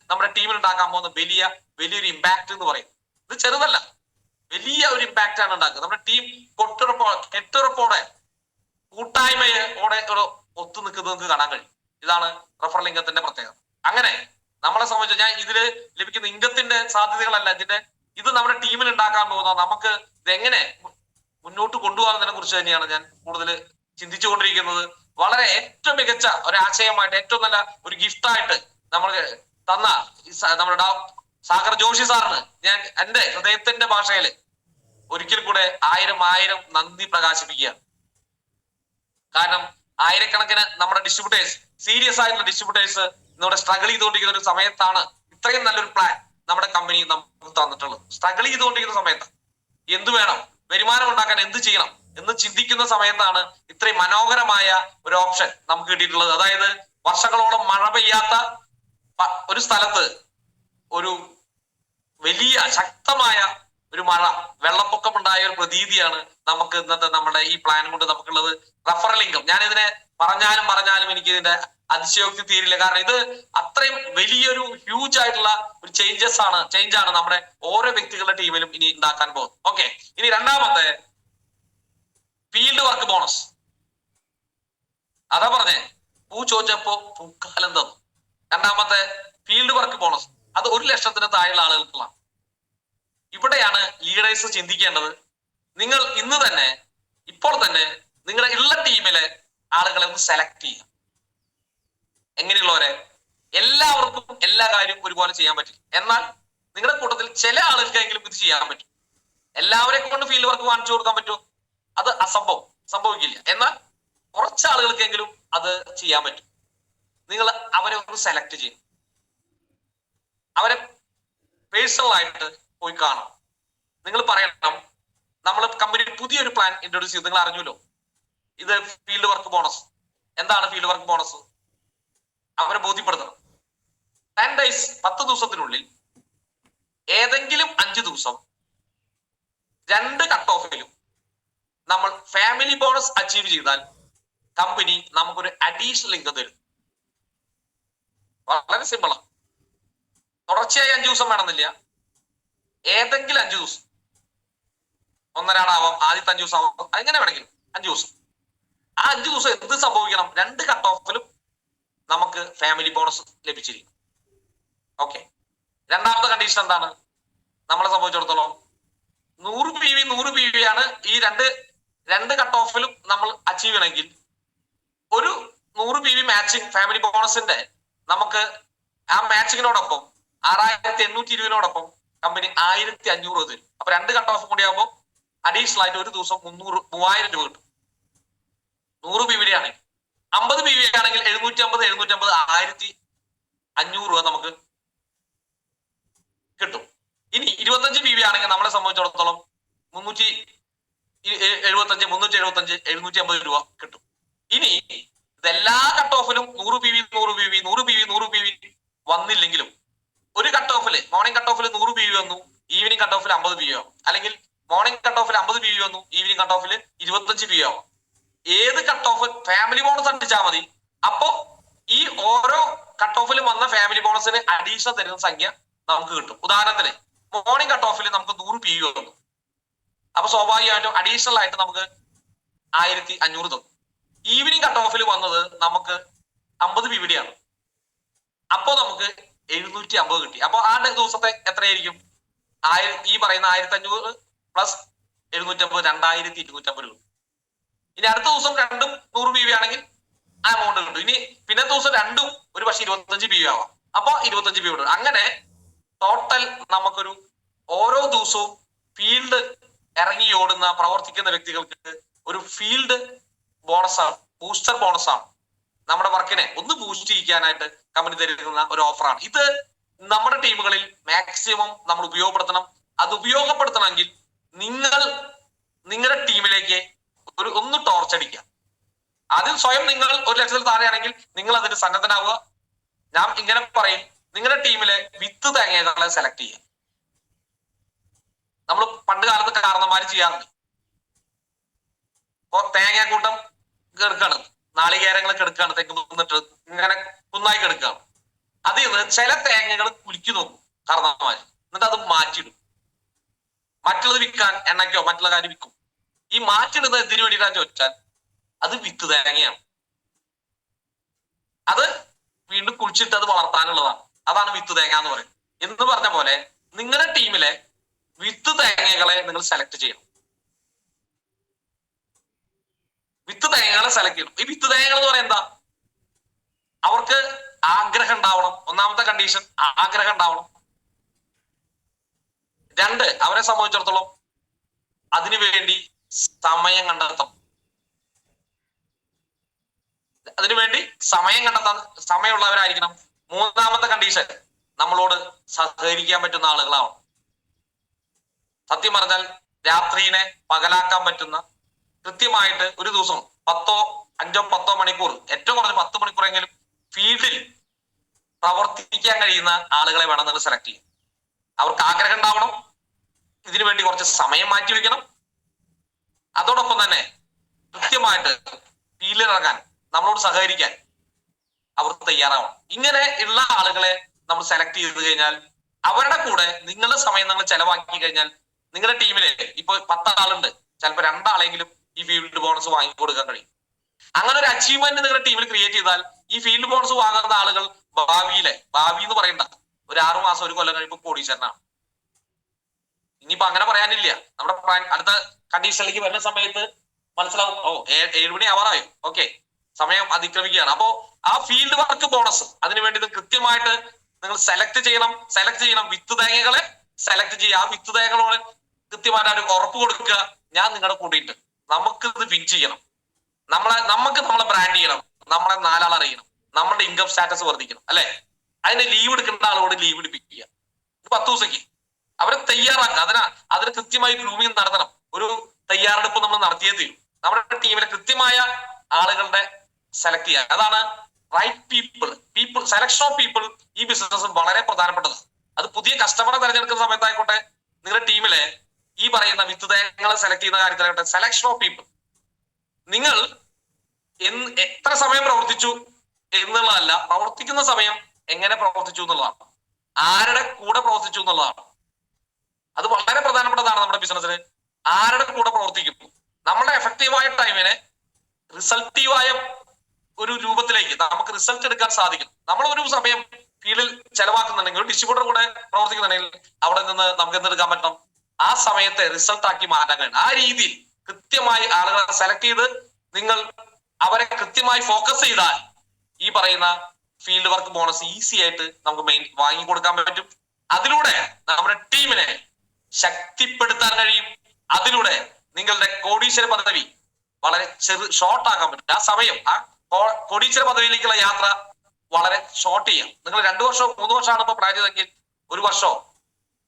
നമ്മുടെ ടീമിൽ ഉണ്ടാക്കാൻ പോകുന്ന വലിയൊരു ഇമ്പാക്ട് എന്ന് പറയും. ഇത് ചെറുതല്ല, വലിയ ഒരു ഇമ്പാക്റ്റ് ആണ് ഉണ്ടാക്കുക. നമ്മുടെ ടീം കെട്ടുറപ്പോടെ കൂട്ടായ്മയോടെ ഒത്തു നിൽക്കുന്നത് നിങ്ങൾക്ക് കാണാൻ കഴിയും. ഇതാണ് റഫറൽ ഇൻകത്തിന്റെ പ്രത്യേകത. അങ്ങനെ നമ്മളെ സംബന്ധിച്ച് ഞാൻ ഇതില് ലഭിക്കുന്ന ഇൻകത്തിന്റെ സാധ്യതകളല്ല, ഇത് നമ്മുടെ ടീമിൽ ഉണ്ടാക്കാൻ പോകുന്ന, നമുക്ക് ഇതെങ്ങനെ മുന്നോട്ട് കൊണ്ടുപോകുന്നതിനെ കുറിച്ച് തന്നെയാണ് ഞാൻ കൂടുതൽ ചിന്തിച്ചുകൊണ്ടിരിക്കുന്നത്. വളരെ ഏറ്റവും മികച്ച ഒരു ആശയമായിട്ട്, ഏറ്റവും നല്ല ഒരു ഗിഫ്റ്റായിട്ട് നമ്മൾ തന്ന നമ്മുടെ സാഗർ ജോഷി സാറിന് ഞാൻ എന്റെ ഹൃദയത്തിന്റെ ഭാഷയിൽ ഒരിക്കൽ കൂടെ 1000 നന്ദി പ്രകാശിപ്പിക്കുകയാണ്. കാരണം ആയിരക്കണക്കിന് നമ്മുടെ ഡിസ്ട്രിബ്യൂട്ടേഴ്സ്, സീരിയസ് ആയിട്ടുള്ള ഡിസ്ട്രിബ്യൂട്ടേഴ്സ് ഇന്നിവിടെ സ്ട്രഗിൾ ചെയ്തുകൊണ്ടിരിക്കുന്ന ഒരു സമയത്താണ് ഇത്രയും നല്ലൊരു പ്ലാൻ നമ്മുടെ കമ്പനി നമുക്ക് തന്നിട്ടുള്ളത്. സ്ട്രഗിൾ ചെയ്തുകൊണ്ടിരിക്കുന്ന സമയത്താണ് എന്ത് വേണം, വരുമാനം ഉണ്ടാക്കാൻ എന്ത് ചെയ്യണം എന്ന് ചിന്തിക്കുന്ന സമയത്താണ് ഇത്രയും മനോഹരമായ ഒരു ഓപ്ഷൻ നമുക്ക് കിട്ടിയിട്ടുള്ളത്. അതായത് വർഷങ്ങളോളം മഴ പെയ്യാത്ത ഒരു സ്ഥലത്ത് ഒരു വലിയ ശക്തമായ ഒരു മഴ, വെള്ളപ്പൊക്കം ഉണ്ടായ ഒരു പ്രതീതിയാണ് നമുക്ക് ഇന്നത്തെ നമ്മുടെ ഈ പ്ലാൻ കൊണ്ട് നമുക്കുള്ളത്. റഫറൽ ഇൻകം ഞാൻ ഇതിനെ പറഞ്ഞാലും എനിക്ക് ഇതിന്റെ അതിശയോക്തി തീരില്ല. കാരണം ഇത് അത്രയും വലിയൊരു ഹ്യൂജ് ആയിട്ടുള്ള ഒരു ചേഞ്ചാണ് നമ്മുടെ ഓരോ വ്യക്തികളുടെ ടീമിലും ഇനി ഉണ്ടാക്കാൻ പോകുന്നത്. ഓക്കെ, ഇനി രണ്ടാമത്തെ ഫീൽഡ് വർക്ക് ബോണസ്. അതാ പറഞ്ഞേ, പൂ ചോദിച്ചപ്പോ പൂക്കാലം തന്നു. രണ്ടാമത്തെ ഫീൽഡ് വർക്ക് ബോണസ്, അത് 1 ലക്ഷത്തിന് താഴെയുള്ള ആളുകൾക്കുള്ളതാണ്. ഇവിടെയാണ് ലീഡേഴ്സ് ചിന്തിക്കേണ്ടത്. നിങ്ങൾ ഇപ്പോൾ തന്നെ നിങ്ങളുടെ ഉള്ള ടീമിലെ ആളുകളെ ഒന്ന് സെലക്ട് ചെയ്യുക. എങ്ങനെയുള്ളവരെ? എല്ലാവർക്കും എല്ലാ കാര്യവും ഒരുപോലെ ചെയ്യാൻ പറ്റില്ല. എന്നാൽ നിങ്ങളുടെ കൂട്ടത്തിൽ ചില ആളുകൾക്കെങ്കിലും ഇത് ചെയ്യാൻ പറ്റും. എല്ലാവരെ കൊണ്ട് ഫീൽഡ് വർക്ക് വാങ്ങിച്ചു കൊടുക്കാൻ പറ്റുമോ? അത് സംഭവിക്കില്ല. എന്നാൽ കുറച്ച് ആളുകൾക്കെങ്കിലും അത് ചെയ്യാൻ പറ്റും. നിങ്ങൾ അവരെ ഒന്ന് സെലക്ട് ചെയ്യും, അവരെ പേഴ്സണൽ ആയിട്ട് പോയി കാണാം. നിങ്ങൾ പറയണം, നമ്മൾ കമ്പനി പുതിയൊരു പ്ലാൻ ഇൻട്രൊഡ്യൂസ് ചെയ്തു, നിങ്ങൾ അറിഞ്ഞല്ലോ, ഇത് ഫീൽഡ് വർക്ക് ബോണസ്. എന്താണ് ഫീൽഡ് വർക്ക് ബോണസ്? അവരെ ബോധ്യപ്പെടുത്തണം. 10 days 10 ദിവസത്തിനുള്ളിൽ ഏതെങ്കിലും 5 ദിവസം 2 കട്ട് ഓഫിലും നമ്മൾ ഫാമിലി ബോണസ് അച്ചീവ് ചെയ്താൽ കമ്പനി നമുക്കൊരു അഡീഷണൽ ഇൻകം തരും. വളരെ സിമ്പിളാണ്. തുടർച്ചയായി 5 ദിവസം വേണമെന്നില്ല, ഏതെങ്കിലും 5 ദിവസം, ഒന്നരാടാവാം, ആദ്യത്തെ 5 ദിവസം ആവാം, അങ്ങനെ വേണമെങ്കിലും 5 ദിവസം. ആ 5 ദിവസം എന്ത് സംഭവിക്കണം? 2 കട്ട് ഓഫിലും നമുക്ക് ഫാമിലി ബോണസ് ലഭിച്ചിരിക്കും. ഓക്കെ, രണ്ടാമത്തെ കണ്ടീഷൻ എന്താണ്? നമ്മളെ സംബന്ധിച്ചിടത്തോളം 100 PV ആണ് ഈ രണ്ട് കട്ട് ഓഫിലും നമ്മൾ അച്ചീവ് ചെയ്യണമെങ്കിൽ ഒരു 100 PV മാച്ചിങ് ഫാമിലി ബോണസിന്റെ നമുക്ക് ആ മാച്ചിങ്ങിനോടൊപ്പം 6820 കമ്പനി 1500 തരും. അപ്പൊ 2 കട്ട് ഓഫ് കൂടി ആകുമ്പോൾ അഡീഷണൽ ആയിട്ട് ഒരു ദിവസം 3000 രൂപ കിട്ടും. 100 PV ആണെങ്കിൽ. 50 PV ആണെങ്കിൽ 750 1050 500 രൂപ നമുക്ക് കിട്ടും. ഇനി 25 PV ആണെങ്കിൽ നമ്മളെ സംബന്ധിച്ചിടത്തോളം 375, 375, 750 രൂപ കിട്ടും. ഇനി ഇതെല്ലാ കട്ട് ഓഫിലും 100 PV 100 PV 100 PV 100 PV വന്നില്ലെങ്കിലും ഒരു കട്ട് ഓഫില് മോർണിംഗ് കട്ട് ഓഫിൽ 100 PV വന്നു, ഈവനിങ് കട്ട് ഓഫിൽ 50 PV ആവും. അല്ലെങ്കിൽ മോർണിംഗ് കട്ട് ഓഫിൽ 50 PV വന്നു, ഈവനിങ് കട്ട് ഓഫിൽ 25 PV ആവും. ഏത് കട്ട് ഓഫ് ഫാമിലി ബോണസ് അടിച്ചാൽ മതി. അപ്പോ ഈ ഓരോ കട്ട് ഓഫിലും വന്ന ഫാമിലി ബോണസിന് അഡീഷണൽ തരുന്ന സംഖ്യ നമുക്ക് കിട്ടും. ഉദാഹരണത്തിന് മോർണിംഗ് കട്ട് ഓഫിൽ നമുക്ക് 100 PV വന്നു, അപ്പൊ സ്വാഭാവികമായിട്ടും അഡീഷണൽ ആയിട്ട് നമുക്ക് 1500 തന്നു. ഈവനിങ് കട്ട് ഓഫിൽ വന്നത് നമുക്ക് 50 PVD ആണ്, അപ്പോ നമുക്ക് 750 കിട്ടി. അപ്പൊ ആ ദിവസത്തെ എത്രയായിരിക്കും? ഈ പറയുന്ന 1500 പ്ലസ് 750, 2250 രൂപ. ഇനി അടുത്ത ദിവസം രണ്ടും 100 PV ആണെങ്കിൽ ആ എമൗണ്ട് കിട്ടും. ഇനി പിന്നെ ദിവസം രണ്ടും ഒരു പക്ഷെ 25 PV ആവാം, അപ്പൊ 25 PV കിട്ടും. അങ്ങനെ ടോട്ടൽ നമുക്കൊരു ഓരോ ദിവസവും ഫീൽഡ് ഇറങ്ങി ഓടുന്ന പ്രവർത്തിക്കുന്ന വ്യക്തികൾക്ക് ഒരു ഫീൽഡ് ബോണസാണ്, ബൂസ്റ്റർ ബോണസാണ്. നമ്മുടെ വർക്കിനെ ഒന്ന് ബൂസ്റ്റ് ചെയ്യിക്കാനായിട്ട് കമ്പനി തരുന്ന ഒരു ഓഫറാണ് ഇത്. നമ്മുടെ ടീമുകളിൽ മാക്സിമം നമ്മൾ ഉപയോഗപ്പെടുത്തണം. അത് ഉപയോഗപ്പെടുത്തണമെങ്കിൽ നിങ്ങളുടെ ടീമിലേക്ക് ഒന്ന് ടോർച്ച് അടിക്കുക. ആദ്യം സ്വയം നിങ്ങൾ 1 ലക്ഷത്തിൽ താഴെയാണെങ്കിൽ നിങ്ങൾ അതിന് സന്നദ്ധനാവുക. ഞാൻ ഇങ്ങനെ പറയും, നിങ്ങളുടെ ടീമിലെ വിത്ത് തേങ്ങകളെ സെലക്ട് ചെയ്യുക. നമ്മൾ പണ്ട് കാലത്ത് കാരണന്മാര് ചെയ്യാറുണ്ട്. ഇപ്പൊ തേങ്ങാക്കൂട്ടം കെടുക്കാണ്, നാളികേരങ്ങൾ കെടുക്കാണ്, തെക്ക് നിന്നിട്ട് ഇങ്ങനെ കുന്നായി കെടുക്കുകയാണ്. അതിൽ നിന്ന് ചില തേങ്ങകൾ കുലുക്കി നോക്കും കാരണന്മാര്, എന്നിട്ട് അത് മാറ്റിയിടും. മറ്റുള്ളത് വിൽക്കാൻ എണ്ണയ്ക്കോ മറ്റുള്ള കാര്യം വിൽക്കും. ഈ മാറ്റിടുന്നത് എന്തിനു വേണ്ടിയിട്ടാന്ന് ചോദിച്ചാൽ അത് വിത്ത് തേങ്ങയാണ്. അത് വീണ്ടും കുഴിച്ചിട്ട് അത് വളർത്താനുള്ളതാണ്. അതാണ് വിത്ത് തേങ്ങ എന്ന് പറയുന്നത്. എന്ന് പറഞ്ഞ പോലെ നിങ്ങളുടെ ടീമിലെ വിത്ത് തേങ്ങകളെ നിങ്ങൾ സെലക്ട് ചെയ്യണം. വിത്ത് തേങ്ങകളെ സെലക്ട് ചെയ്യണം. ഈ വിത്ത് തേങ്ങകൾ എന്ന് പറയുന്നത് എന്താ? അവർക്ക് ആഗ്രഹം ഉണ്ടാവണം. ഒന്നാമത്തെ കണ്ടീഷൻ ആഗ്രഹം ഉണ്ടാവണം. 2, അവരെ സംബന്ധിച്ചിടത്തോളം അതിനുവേണ്ടി സമയം കണ്ടെത്തണം. അതിനുവേണ്ടി സമയമുള്ളവരായിരിക്കണം. 3ാമത്തെ കണ്ടീഷൻ നമ്മളോട് സഹകരിക്കാൻ പറ്റുന്ന ആളുകളാവണം. സത്യം പറഞ്ഞാൽ രാത്രിനെ പകലാക്കാൻ പറ്റുന്ന, കൃത്യമായിട്ട് ഒരു ദിവസം 5-10 മണിക്കൂർ, ഏറ്റവും കുറഞ്ഞ 10 മണിക്കൂറെങ്കിലും ഫീൽഡിൽ പ്രവർത്തിക്കാൻ കഴിയുന്ന ആളുകളെ വേണം നിങ്ങൾ സെലക്ട് ചെയ്യാൻ. അവർക്ക് ആഗ്രഹം ഉണ്ടാവണം, ഇതിനു വേണ്ടി കുറച്ച് സമയം മാറ്റി വെക്കണം. അതോടൊപ്പം തന്നെ കൃത്യമായിട്ട് ഫീൽഡിൽ ഇറങ്ങാൻ, നമ്മളോട് സഹകരിക്കാൻ അവർ തയ്യാറാവണം. ഇങ്ങനെ ഉള്ള ആളുകളെ നമ്മൾ സെലക്ട് ചെയ്ത് കഴിഞ്ഞാൽ അവരുടെ കൂടെ നിങ്ങളുടെ സമയം നിങ്ങൾ ചെലവാക്കി കഴിഞ്ഞാൽ നിങ്ങളുടെ ടീമിലെ ഇപ്പൊ 10 ആളുണ്ട്, ചിലപ്പോൾ 2 ആളെങ്കിലും ഈ ഫീൽഡ് ബോണസ് വാങ്ങിക്കൊടുക്കാൻ കഴിയും. അങ്ങനെ ഒരു അച്ചീവ്മെന്റ് നിങ്ങളുടെ ടീമിൽ ക്രിയേറ്റ് ചെയ്താൽ ഈ ഫീൽഡ് ബോണസ് വാങ്ങുന്ന ആളുകൾ ഭാവി എന്ന് പറയണ്ട, ഒരു 6 മാസം 1 കൊല്ലം കഴിയുമ്പോൾ കോടീശ്വരനാണ്. ഇനിയിപ്പോ അങ്ങനെ പറയാനില്ല. നമ്മുടെ അടുത്ത കണ്ടീഷനിലേക്ക് വരുന്ന സമയത്ത് മനസ്സിലാവും, 7 മണി ആവാറായി, ഓക്കെ, സമയം അതിക്രമിക്കുകയാണ്. അപ്പോ ആ ഫീൽഡ് വർക്ക് ബോണസ് അതിനുവേണ്ടി കൃത്യമായിട്ട് നിങ്ങൾ സെലക്ട് ചെയ്യണം. വിത്ത് തേങ്ങകളെ സെലക്ട് ചെയ്യുക. ആ വിത്ത് തേങ്ങകളോട് കൃത്യമായിട്ട് ഒരു ഉറപ്പ് കൊടുക്കുക, ഞാൻ നിങ്ങളുടെ കൂടിയിട്ട് നമുക്ക് ഇത് വിൻ ചെയ്യണം, നമുക്ക് നമ്മളെ ബ്രാൻഡ് ചെയ്യണം, നമ്മളെ 4 ആൾ അറിയണം, നമ്മുടെ ഇൻകം സ്റ്റാറ്റസ് വർദ്ധിക്കണം, അല്ലെ? അതിന് ലീവ് എടുക്കേണ്ട ആളോട് ലീവ് എടുപ്പിക്കുക. 10 ദിവസത്തേക്ക് അവരെ തയ്യാറാക്കുക. അതിന് കൃത്യമായി ഗ്രൂമിങ് നടത്തണം. ഒരു തയ്യാറെടുപ്പ് നമ്മൾ നടത്തിയേ തീരും. നമ്മുടെ ടീമിലെ കൃത്യമായ ആളുകളുടെ സെലക്ട് ചെയ്യുക. അതാണ് right people selection of people. ഈ ബിസിനസ് വളരെ പ്രധാനപ്പെട്ടതാണ്. അത് പുതിയ കസ്റ്റമറെ തിരഞ്ഞെടുക്കുന്ന സമയത്തായിക്കോട്ടെ, നിങ്ങളുടെ ടീമിലെ ഈ പറയുന്ന വിത്ത് തേങ്ങകളെ സെലക്ട് ചെയ്യുന്ന കാര്യത്തിലായിക്കോട്ടെ, സെലക്ഷൻ ഓഫ് പീപ്പിൾ. നിങ്ങൾ എത്ര സമയം പ്രവർത്തിച്ചു എന്നുള്ളതല്ല, പ്രവർത്തിക്കുന്ന സമയം എങ്ങനെ പ്രവർത്തിച്ചു എന്നുള്ളതാണ്, ആരുടെ കൂടെ പ്രവർത്തിച്ചു എന്നുള്ളതാണ്. അത് വളരെ പ്രധാനപ്പെട്ടതാണ് നമ്മുടെ ബിസിനസ്സിന്. ആരുടെ കൂടെ പ്രവർത്തിക്കുന്നു, നമ്മുടെ എഫക്റ്റീവായ ടൈമിനെ റിസൾട്ടീവായ ഒരു രൂപത്തിലേക്ക് നമുക്ക് റിസൾട്ട് എടുക്കാൻ സാധിക്കണം. നമ്മൾ ഒരു സമയം ഫീൽഡിൽ ചെലവാക്കുന്നുണ്ടെങ്കിൽ, ഒരു ഡിസ്ട്രിബ്യൂട്ടർ കൂടെ പ്രവർത്തിക്കുന്നുണ്ടെങ്കിൽ അവിടെ നിന്ന് നമുക്ക് എന്തെടുക്കാൻ പറ്റണം? ആ സമയത്തെ റിസൾട്ട് ആക്കി മാറ്റാൻ കഴിയണം. ആ രീതിയിൽ കൃത്യമായി ആളുകളെ സെലക്ട് ചെയ്ത് നിങ്ങൾ അവരെ കൃത്യമായി ഫോക്കസ് ചെയ്താൽ ഈ പറയുന്ന ഫീൽഡ് വർക്ക് ബോണസ് ഈസി ആയിട്ട് നമുക്ക് വാങ്ങിക്കൊടുക്കാൻ പറ്റും. അതിലൂടെ നമ്മുടെ ടീമിനെ ശക്തിപ്പെടുത്താൻ കഴിയും. അതിലൂടെ നിങ്ങളുടെ കോടീശ്വര പദവി വളരെ ഷോർട്ട് ആക്കാൻ പറ്റും. ആ സമയം, ആ കോടീശ്വര പദവിയിലേക്കുള്ള യാത്ര വളരെ ഷോർട്ട് ചെയ്യാം. നിങ്ങൾ 2 വർഷമോ 3 വർഷമാണ് ഇപ്പൊ പ്ലാൻ ചെയ്തെങ്കിൽ 1 വർഷമോ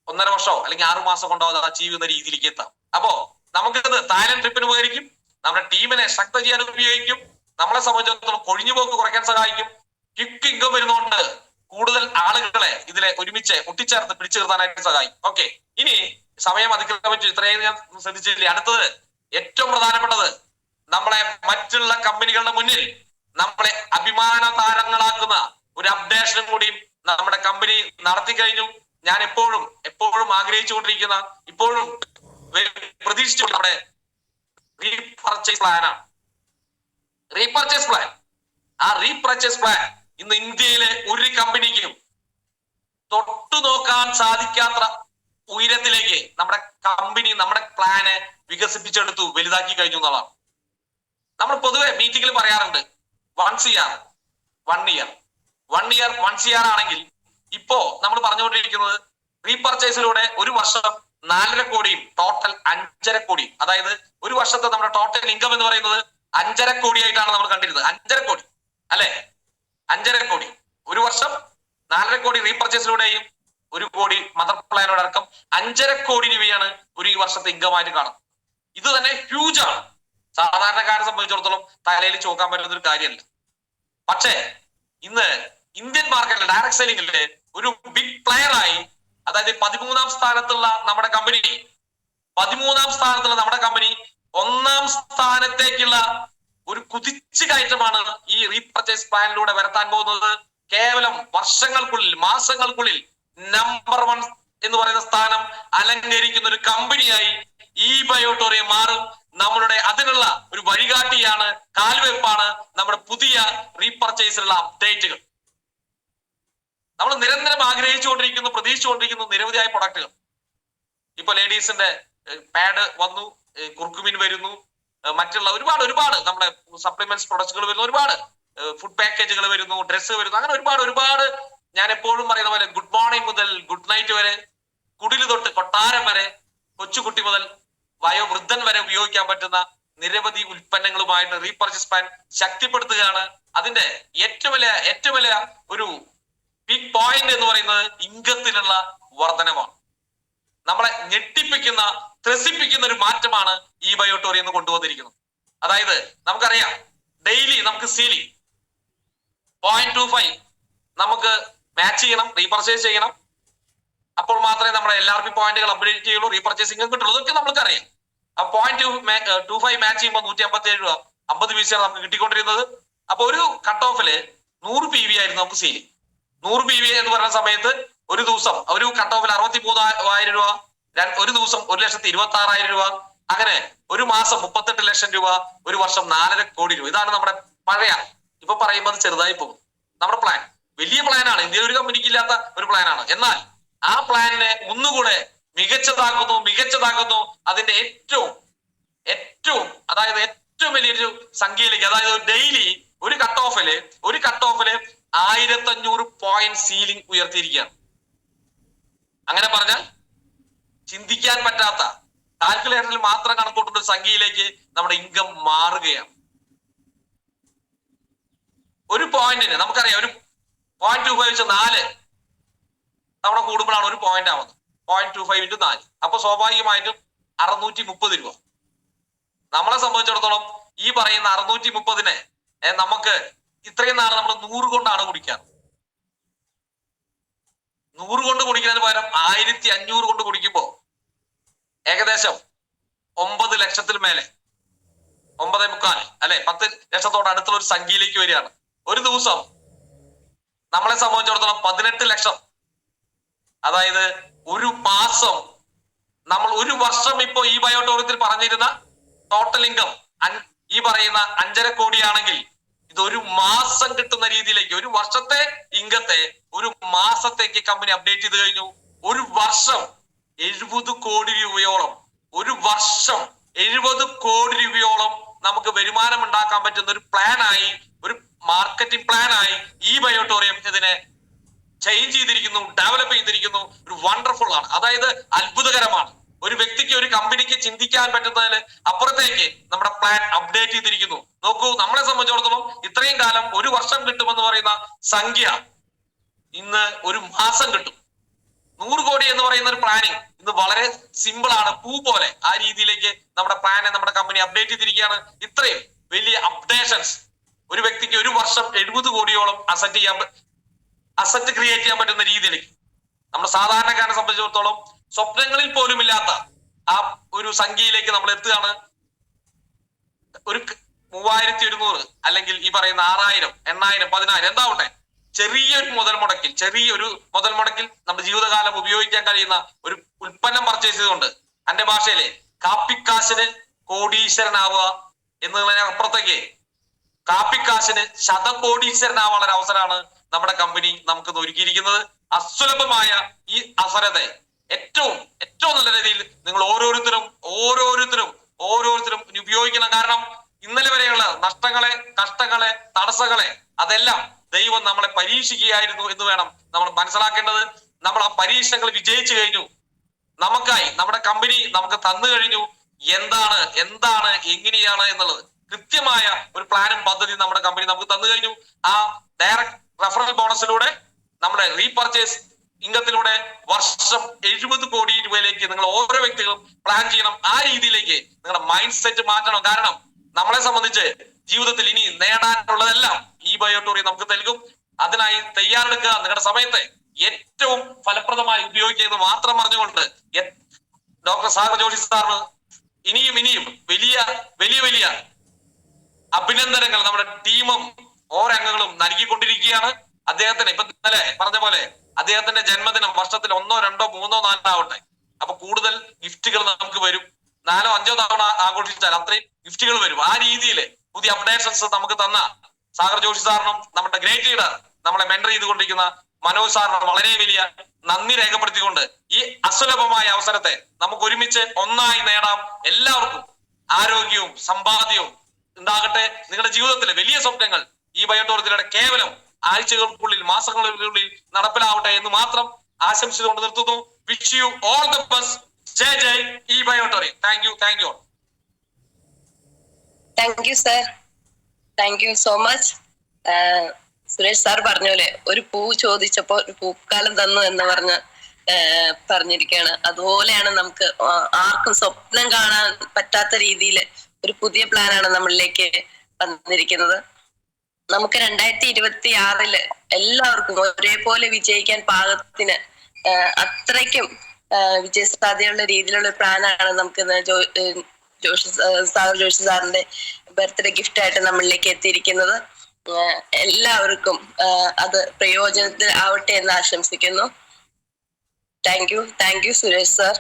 1.5 വർഷമോ അല്ലെങ്കിൽ 6 മാസം കൊണ്ടോ അത് അച്ചീവ് ചെയ്യുന്ന രീതിയിലേക്ക് എത്താം. അപ്പോ നമുക്കിത് തായ്ലൻഡ് ട്രിപ്പിന് ഉപകരിക്കും, നമ്മുടെ ടീമിനെ ശക്തി ചെയ്യാൻ ഉപയോഗിക്കും, നമ്മളെ സംബന്ധിച്ചിടത്തോളം കൊഴിഞ്ഞുപോക്ക് കുറയ്ക്കാൻ സഹായിക്കും. ക്വിക്ക് ഇൻകം വരുന്നതുകൊണ്ട് കൂടുതൽ ആളുകളെ ഇതിലെ ഒരുമിച്ച് ഒട്ടിച്ചേർത്ത് പിടിച്ചു നിർത്താനായിട്ട് സഹായിക്കും. ഓക്കെ, ഇനി സമയം അതിക്രമിച്ചു, ഇത്രയും ഞാൻ ശ്രദ്ധിച്ചില്ലേ. അടുത്തത് ഏറ്റവും പ്രധാനപ്പെട്ടത്, നമ്മളെ മറ്റുള്ള കമ്പനികളുടെ മുന്നിൽ നമ്മളെ അഭിമാന താരങ്ങളാക്കുന്ന ഒരു അപ്ഡേഷനും കൂടിയും നമ്മുടെ കമ്പനി നടത്തി കഴിഞ്ഞു. ഞാൻ എപ്പോഴും ആഗ്രഹിച്ചുകൊണ്ടിരിക്കുന്ന, ഇപ്പോഴും പ്രതീക്ഷിച്ചു നമ്മുടെ റീപർച്ചേസ് പ്ലാനാണ്. റീപർച്ചേസ് പ്ലാൻ, ആ റീപർച്ചേസ് പ്ലാൻ ഇന്ന് ഇന്ത്യയിലെ ഒരു കമ്പനിക്കും തൊട്ടു നോക്കാൻ സാധിക്കാത്ത ഉയരത്തിലേക്ക് നമ്മുടെ കമ്പനി നമ്മുടെ പ്ലാന് വികസിപ്പിച്ചെടുത്തു, വലുതാക്കി കഴിഞ്ഞു എന്നുള്ളതാണ്. നമ്മൾ പൊതുവെ മീറ്റിംഗിൽ പറയാറുണ്ട് 1 CR 1 ഇയർ, 1 ഇയർ 1 CR ആണെങ്കിൽ ഇപ്പോ നമ്മൾ പറഞ്ഞുകൊണ്ടിരിക്കുന്നത് റീപർച്ചേസിലൂടെ ഒരു വർഷം 4.5 കോടിയും ടോട്ടൽ 5.5 കോടിയും, അതായത് ഒരു വർഷത്തെ നമ്മുടെ ടോട്ടൽ ഇൻകം എന്ന് പറയുന്നത് 5.5 കോടിയായിട്ടാണ് നമ്മൾ കണ്ടിരുന്നത്. 5.5 കോടി അല്ലെ, 5.5 കോടി ഒരു വർഷം, 4.5 കോടി റീപർച്ചേസിലൂടെയും 1 കോടി മദർ പ്ലാനോട് അടക്കം 5.5 കോടി രൂപയാണ് ഒരു ഈ വർഷത്തെ ഇൻകം ആയിട്ട് കാണുന്നത്. ഇത് തന്നെ ഹ്യൂജ് ആണ്. സാധാരണക്കാരെ സംബന്ധിച്ചിടത്തോളം തലയിൽ ചോക്കാൻ പറ്റുന്ന ഒരു കാര്യമല്ല. പക്ഷേ ഇന്ന് ഇന്ത്യൻ മാർക്കറ്റിൽ ഡയറക്ട് സെല്ലിംഗില് ഒരു ബിഗ് പ്ലെയർ ആയി, അതായത് 13ാം സ്ഥാനത്തുള്ള നമ്മുടെ കമ്പനി 1ാം സ്ഥാനത്തേക്കുള്ള ഒരു കുതിച്ചു കയറ്റമാണ് ഈ റീപർച്ചേസ് പ്ലാനിലൂടെ വരുത്താൻ പോകുന്നത്. കേവലം വർഷങ്ങൾക്കുള്ളിൽ, മാസങ്ങൾക്കുള്ളിൽ നമ്പർ 1 എന്ന് പറയുന്ന സ്ഥാനം അലങ്കരിക്കുന്ന ഒരു കമ്പനിയായി ഈ ബയോട്ടോറിയം മാറും. നമ്മളുടെ അതിനുള്ള ഒരു വഴികാട്ടിയാണ്, കാൽവെപ്പാണ് നമ്മുടെ പുതിയ റീപർച്ചേസിലുള്ള അപ്ഡേറ്റുകൾ. നമ്മൾ നിരന്തരം ആഗ്രഹിച്ചുകൊണ്ടിരിക്കുന്നു, പ്രതീക്ഷിച്ചുകൊണ്ടിരിക്കുന്നു നിരവധിയായ പ്രൊഡക്റ്റുകൾ. ഇപ്പൊ ലേഡീസിന്റെ പാഡ് വന്നു, കുർക്കുമിൻ വരുന്നു, മറ്റുള്ള ഒരുപാട് നമ്മുടെ സപ്ലിമെന്റ്സ് പ്രൊഡക്റ്റുകൾ വരുന്നു, ഒരുപാട് ഫുഡ് പാക്കേജുകൾ വരുന്നു, ഡ്രസ്സ് വരുന്നു, അങ്ങനെ ഒരുപാട് ഞാൻ എപ്പോഴും പറയുന്ന പോലെ ഗുഡ് മോർണിംഗ് മുതൽ ഗുഡ് നൈറ്റ് വരെ, കുടില് തൊട്ട് കൊട്ടാരം വരെ, കൊച്ചുകുട്ടി മുതൽ വയോവൃദ്ധൻ വരെ ഉപയോഗിക്കാൻ പറ്റുന്ന നിരവധി ഉൽപ്പന്നങ്ങളുമായിട്ട് റീപർച്ചേസ് പ്ലാൻ ശക്തിപ്പെടുത്തുകയാണ്. അതിന്റെ ഏറ്റവും വലിയ ഒരു പീക്ക് പോയിന്റ് എന്ന് പറയുന്നത് ഇൻകത്തിലുള്ള വർധനമാണ്. നമ്മളെ ഞെട്ടിപ്പിക്കുന്ന, ത്രസിപ്പിക്കുന്ന ഒരു മാറ്റമാണ് ഈ ബയോട്ടോറിയം എന്ന് കൊണ്ടുവന്നിരിക്കുന്നത്. അതായത് നമുക്കറിയാം, ഡെയിലി നമുക്ക് സീലിംഗ് 0.25 നമുക്ക് മാച്ച് ചെയ്യണം, റീപർച്ചേസ് ചെയ്യണം. അപ്പോൾ മാത്രമേ നമ്മുടെ LRP പോയിന്റുകൾ അപ്ഡേറ്റ് ചെയ്യുള്ളൂ, റീപർച്ചേസിംഗ് കിട്ടുള്ളൂ. ഇതൊക്കെ നമുക്കറിയാം. അപ്പൊ 0.25 മാച്ച് ചെയ്യുമ്പോൾ 157 രൂപ 50 പൈസയാണ് നമുക്ക് കിട്ടിക്കൊണ്ടിരുന്നത്. അപ്പൊ ഒരു കട്ട് ഓഫില് 100 PV ആയിരുന്നു നമുക്ക് സീലിംഗ്. 100 PV എന്ന് പറയുന്ന സമയത്ത് ഒരു ദിവസം ഒരു കട്ട് ഓഫിൽ 63,000 രൂപ, ഒരു ദിവസം 1,26,000 രൂപ, അങ്ങനെ ഒരു മാസം 38 ലക്ഷം രൂപ, ഒരു വർഷം 4.5 കോടി രൂപ. ഇതാണ് നമ്മുടെ പഴയ, ഇപ്പൊ പറയുമ്പോൾ അത് ചെറുതായി പോകും. നമ്മുടെ പ്ലാൻ വലിയ പ്ലാനാണ്, ഇന്ത്യയിൽ ഒരു കമ്പനിക്ക് ഇല്ലാത്ത ഒരു പ്ലാനാണ്. എന്നാൽ ആ പ്ലാനിനെ ഒന്നുകൂടെ മികച്ചതാക്കുന്നു അതിന്റെ ഏറ്റവും വലിയൊരു സംഖ്യയിലേക്ക്. അതായത് ഡെയിലി ഒരു കട്ട് ഓഫില് 1500 പോയിന്റ് സീലിംഗ് ഉയർത്തിയിരിക്കുകയാണ്. അങ്ങനെ പറഞ്ഞാൽ ചിന്തിക്കാൻ പറ്റാത്ത, കാൽക്കുലേറ്ററിൽ മാത്രം കണക്കൂട്ടുന്ന ഒരു സംഖ്യയിലേക്ക് നമ്മുടെ ഇൻകം മാറുകയാണ്. ഒരു പോയിന്റിന് നമുക്കറിയാം, ഒരു 0.25 വെച്ച് 4 തവണ കൂടുമ്പോഴാണ് ഒരു പോയിന്റ് ആവുന്നത്. 0.25 into 4, അപ്പൊ സ്വാഭാവികമായിട്ടും 630 രൂപ. നമ്മളെ സംബന്ധിച്ചിടത്തോളം ഈ പറയുന്ന 630-നെ നമുക്ക് ഇത്രയും നാളെ നമ്മൾ 100 കൊണ്ടാണ് കുടിക്കാറ്. 100 കൊണ്ട് കുടിക്കുന്നതിന് പകരം 1500 കൊണ്ട് കുടിക്കുമ്പോ ഏകദേശം 9 ലക്ഷത്തിൽ മേലെ, 9.25 അല്ലെ, 10 ലക്ഷത്തോട് അടുത്തുള്ള ഒരു സംഖ്യയിലേക്ക് വരികയാണ്. ഒരു ദിവസം നമ്മളെ സംബന്ധിച്ചിടത്തോളം 18 ലക്ഷം, അതായത് ഒരു മാസം നമ്മൾ ഒരു വർഷം ഇപ്പോ ഈ ബയോട്ടോറിയത്തിൽ പറഞ്ഞിരുന്ന ടോട്ടൽ ഇൻകം ഈ പറയുന്ന 5.5 കോടിയാണെങ്കിൽ ഇതൊരു മാസം കിട്ടുന്ന രീതിയിലേക്ക്, ഒരു വർഷത്തെ ഇൻകത്തെ ഒരു മാസത്തേക്ക് കമ്പനി അപ്ഡേറ്റ് ചെയ്ത് കഴിഞ്ഞു. ഒരു വർഷം 70 കോടി രൂപയോളം, ഒരു വർഷം 70 കോടി രൂപയോളം നമുക്ക് വരുമാനം ഉണ്ടാക്കാൻ പറ്റുന്ന ഒരു പ്ലാനായി, ഒരു മാർക്കറ്റിംഗ് പ്ലാനായി ഈ ബയോട്ടോറിയം ഇതിനെ ചേഞ്ച് ചെയ്തിരിക്കുന്നു, ഡെവലപ്പ് ചെയ്തിരിക്കുന്നു. ഒരു വണ്ടർഫുൾ ആണ്, അതായത് അത്ഭുതകരമാണ്. ഒരു വ്യക്തിക്ക് ഒരു കമ്പനിക്ക് ചിന്തിക്കാൻ പറ്റുന്നതിൽ അപ്പുറത്തേക്ക് നമ്മുടെ പ്ലാൻ അപ്ഡേറ്റ് ചെയ്തിരിക്കുന്നു. നോക്കൂ, നമ്മളെ സംബന്ധിച്ചിടത്തോളം ഇത്രയും കാലം 1 വർഷം കിട്ടുമെന്ന് പറയുന്ന സംഖ്യ ഇന്ന് 1 മാസം കിട്ടും. 100 കോടി എന്ന് പറയുന്ന ഒരു പ്ലാനിങ് ഇന്ന് വളരെ സിമ്പിൾ ആണ്, പൂ പോലെ. ആ രീതിയിലേക്ക് നമ്മുടെ പ്ലാനെ നമ്മുടെ കമ്പനി അപ്ഡേറ്റ് ചെയ്തിരിക്കുകയാണ്. ഇത്രയും വലിയ അപ്ഡേഷൻസ് ഒരു വ്യക്തിക്ക് 1 വർഷം 70 കോടിയോളം അസറ്റ് ക്രിയേറ്റ് ചെയ്യാൻ പറ്റുന്ന രീതിയിലേക്ക് നമ്മൾ സാധാരണക്കാരനെ സംബന്ധിച്ചിടത്തോളം സ്വപ്നങ്ങളിൽ പോലും ഇല്ലാത്ത ആ ഒരു സംഖ്യയിലേക്ക് നമ്മൾ എത്തുകയാണ്. ഒരു 3100 അല്ലെങ്കിൽ ഈ പറയുന്ന 6000, 8000, 10000 എന്താവട്ടെ, ചെറിയൊരു മുതൽ മുടക്കിൽ നമ്മുടെ ജീവിതകാലം ഉപയോഗിക്കാൻ കഴിയുന്ന ഒരു ഉൽപ്പന്നം പർച്ചേസ് ചെയ്തുകൊണ്ട് എന്റെ ഭാഷയിലെ കാപ്പിക്കാശിന് കോടീശ്വരനാവുക എന്നുള്ളതിന് അപ്പുറത്തേക്ക് കാപ്പിക്കാശിന് ശതകോടീശ്വരനാവാനുള്ള ഒരു അവസരമാണ് നമ്മുടെ കമ്പനി നമുക്ക് ഒരുക്കിയിരിക്കുന്നത്. അസുലഭമായ ഈ അവസരത്തെ ഏറ്റവും നല്ല രീതിയിൽ നിങ്ങൾ ഓരോരുത്തരും ഉപയോഗിക്കണം. കാരണം ഇന്നലെ വരെയുള്ള നഷ്ടങ്ങളെ, കഷ്ടങ്ങളെ, തടസ്സങ്ങളെ അതെല്ലാം ദൈവം നമ്മളെ പരീക്ഷിക്കുകയായിരുന്നു എന്ന് വേണം നമ്മൾ മനസ്സിലാക്കേണ്ടത്. നമ്മൾ ആ പരീക്ഷണങ്ങൾ വിജയിച്ചു കഴിഞ്ഞു. നമുക്കായി നമ്മുടെ കമ്പനി നമുക്ക് തന്നു കഴിഞ്ഞു. എന്താണ് എങ്ങനെയാണ് എന്നുള്ളത് കൃത്യമായ ഒരു പ്ലാനും പദ്ധതി നമ്മുടെ കമ്പനി നമുക്ക് തന്നു കഴിഞ്ഞു. ആ ഡയറക്ട് റെഫറൽ ബോണസിലൂടെ നമ്മുടെ റീപർച്ചേസ് ഇൻകത്തിലൂടെ വർഷം 70 കോടി രൂപയിലേക്ക് നിങ്ങൾ ഓരോ വ്യക്തികളും പ്ലാൻ ചെയ്യണം. ആ രീതിയിലേക്ക് നിങ്ങളുടെ മൈൻഡ് സെറ്റ് മാറ്റണം. കാരണം നമ്മളെ സംബന്ധിച്ച് ജീവിതത്തിൽ ഇനി നേടാനുള്ളതെല്ലാം ഈ ബയോടൂറിയം നമുക്ക് നൽകും. അതിനായി തയ്യാറെടുക്കുക. നിങ്ങളുടെ സമയത്തെ ഏറ്റവും ഫലപ്രദമായി ഉപയോഗിക്കുന്നത് മാത്രം പറഞ്ഞുകൊണ്ട് ഡോക്ടർ സാഗർ ജോഷി സാറിന് ഇനിയും വലിയ അഭിനന്ദനങ്ങൾ നമ്മുടെ ടീമും ഓരോ അംഗങ്ങളും നൽകിക്കൊണ്ടിരിക്കുകയാണ്. അദ്ദേഹത്തിന് ഇപ്പൊ ഇന്നലെ പറഞ്ഞ പോലെ അദ്ദേഹത്തിന്റെ ജന്മദിനം വർഷത്തിൽ 1, 2, 3, 4 ആവട്ടെ. അപ്പൊ കൂടുതൽ ഗിഫ്റ്റുകൾ നമുക്ക് വരും. 4, 5 തവണ ആഘോഷിച്ചാൽ അത്രയും ഗിഫ്റ്റുകൾ വരും. ആ രീതിയിൽ പുതിയ അപ്ഡേഷൻസ് നമുക്ക് തന്ന സാഗർ ജോഷി സാറിനും നമ്മുടെ ഗ്രേറ്റ് ലീഡർ നമ്മളെ മെന്റർ ചെയ്തുകൊണ്ടിരിക്കുന്ന മനോജ് സാറിനും വളരെ വലിയ നന്ദി രേഖപ്പെടുത്തിക്കൊണ്ട് ഈ അസുലഭമായ അവസരത്തെ നമുക്ക് ഒരുമിച്ച് ഒന്നായി നേടാം. എല്ലാവർക്കും ആരോഗ്യവും സമ്പാദ്യവും ഉണ്ടാകട്ടെ. നിങ്ങളുടെ ജീവിതത്തിലെ വലിയ സ്വപ്നങ്ങൾ ഈ ബയോടൂറിയത്തിലൂടെ കേവലം ആഴ്ചകൾക്കുള്ളിൽ, മാസങ്ങൾക്കുള്ളിൽ നടപ്പിലാവട്ടെ എന്ന് മാത്രം ആശംസിച്ചുകൊണ്ട് നിർത്തുന്നു. Wish you all the best. ജയ് ഈ ബയോടൂറിയം. Thank you all. Thank you sir, thank you so much. Suresh sir പറഞ്ഞ പോലെ ഒരു പൂ ചോദിച്ചപ്പോ ഒരു പൂക്കാലം തന്നു എന്ന് പറഞ്ഞിരിക്കുകയാണ്. അതുപോലെയാണ് നമുക്ക് ആർക്കും സ്വപ്നം കാണാൻ പറ്റാത്ത രീതിയിൽ ഒരു പുതിയ പ്ലാനാണ് നമ്മളിലേക്ക് വന്നിരിക്കുന്നത്. നമുക്ക് 2026 എല്ലാവർക്കും ഒരേപോലെ വിജയിക്കാൻ പാകത്തിന് അത്രയ്ക്കും വിജയ സാധ്യതയുള്ള രീതിയിലുള്ള പ്ലാനാണ് നമുക്ക് സാഗർ ജോഷി സാറിന്റെ ബർത്ത്ഡേ ഗിഫ്റ്റ് ആയിട്ട് നമ്മളിലേക്ക് എത്തിയിരിക്കുന്നത്. എല്ലാവർക്കും അത് പ്രയോജനത്തിൽ ആവട്ടെ എന്ന് ആശംസിക്കുന്നു. Thank you Suresh sir.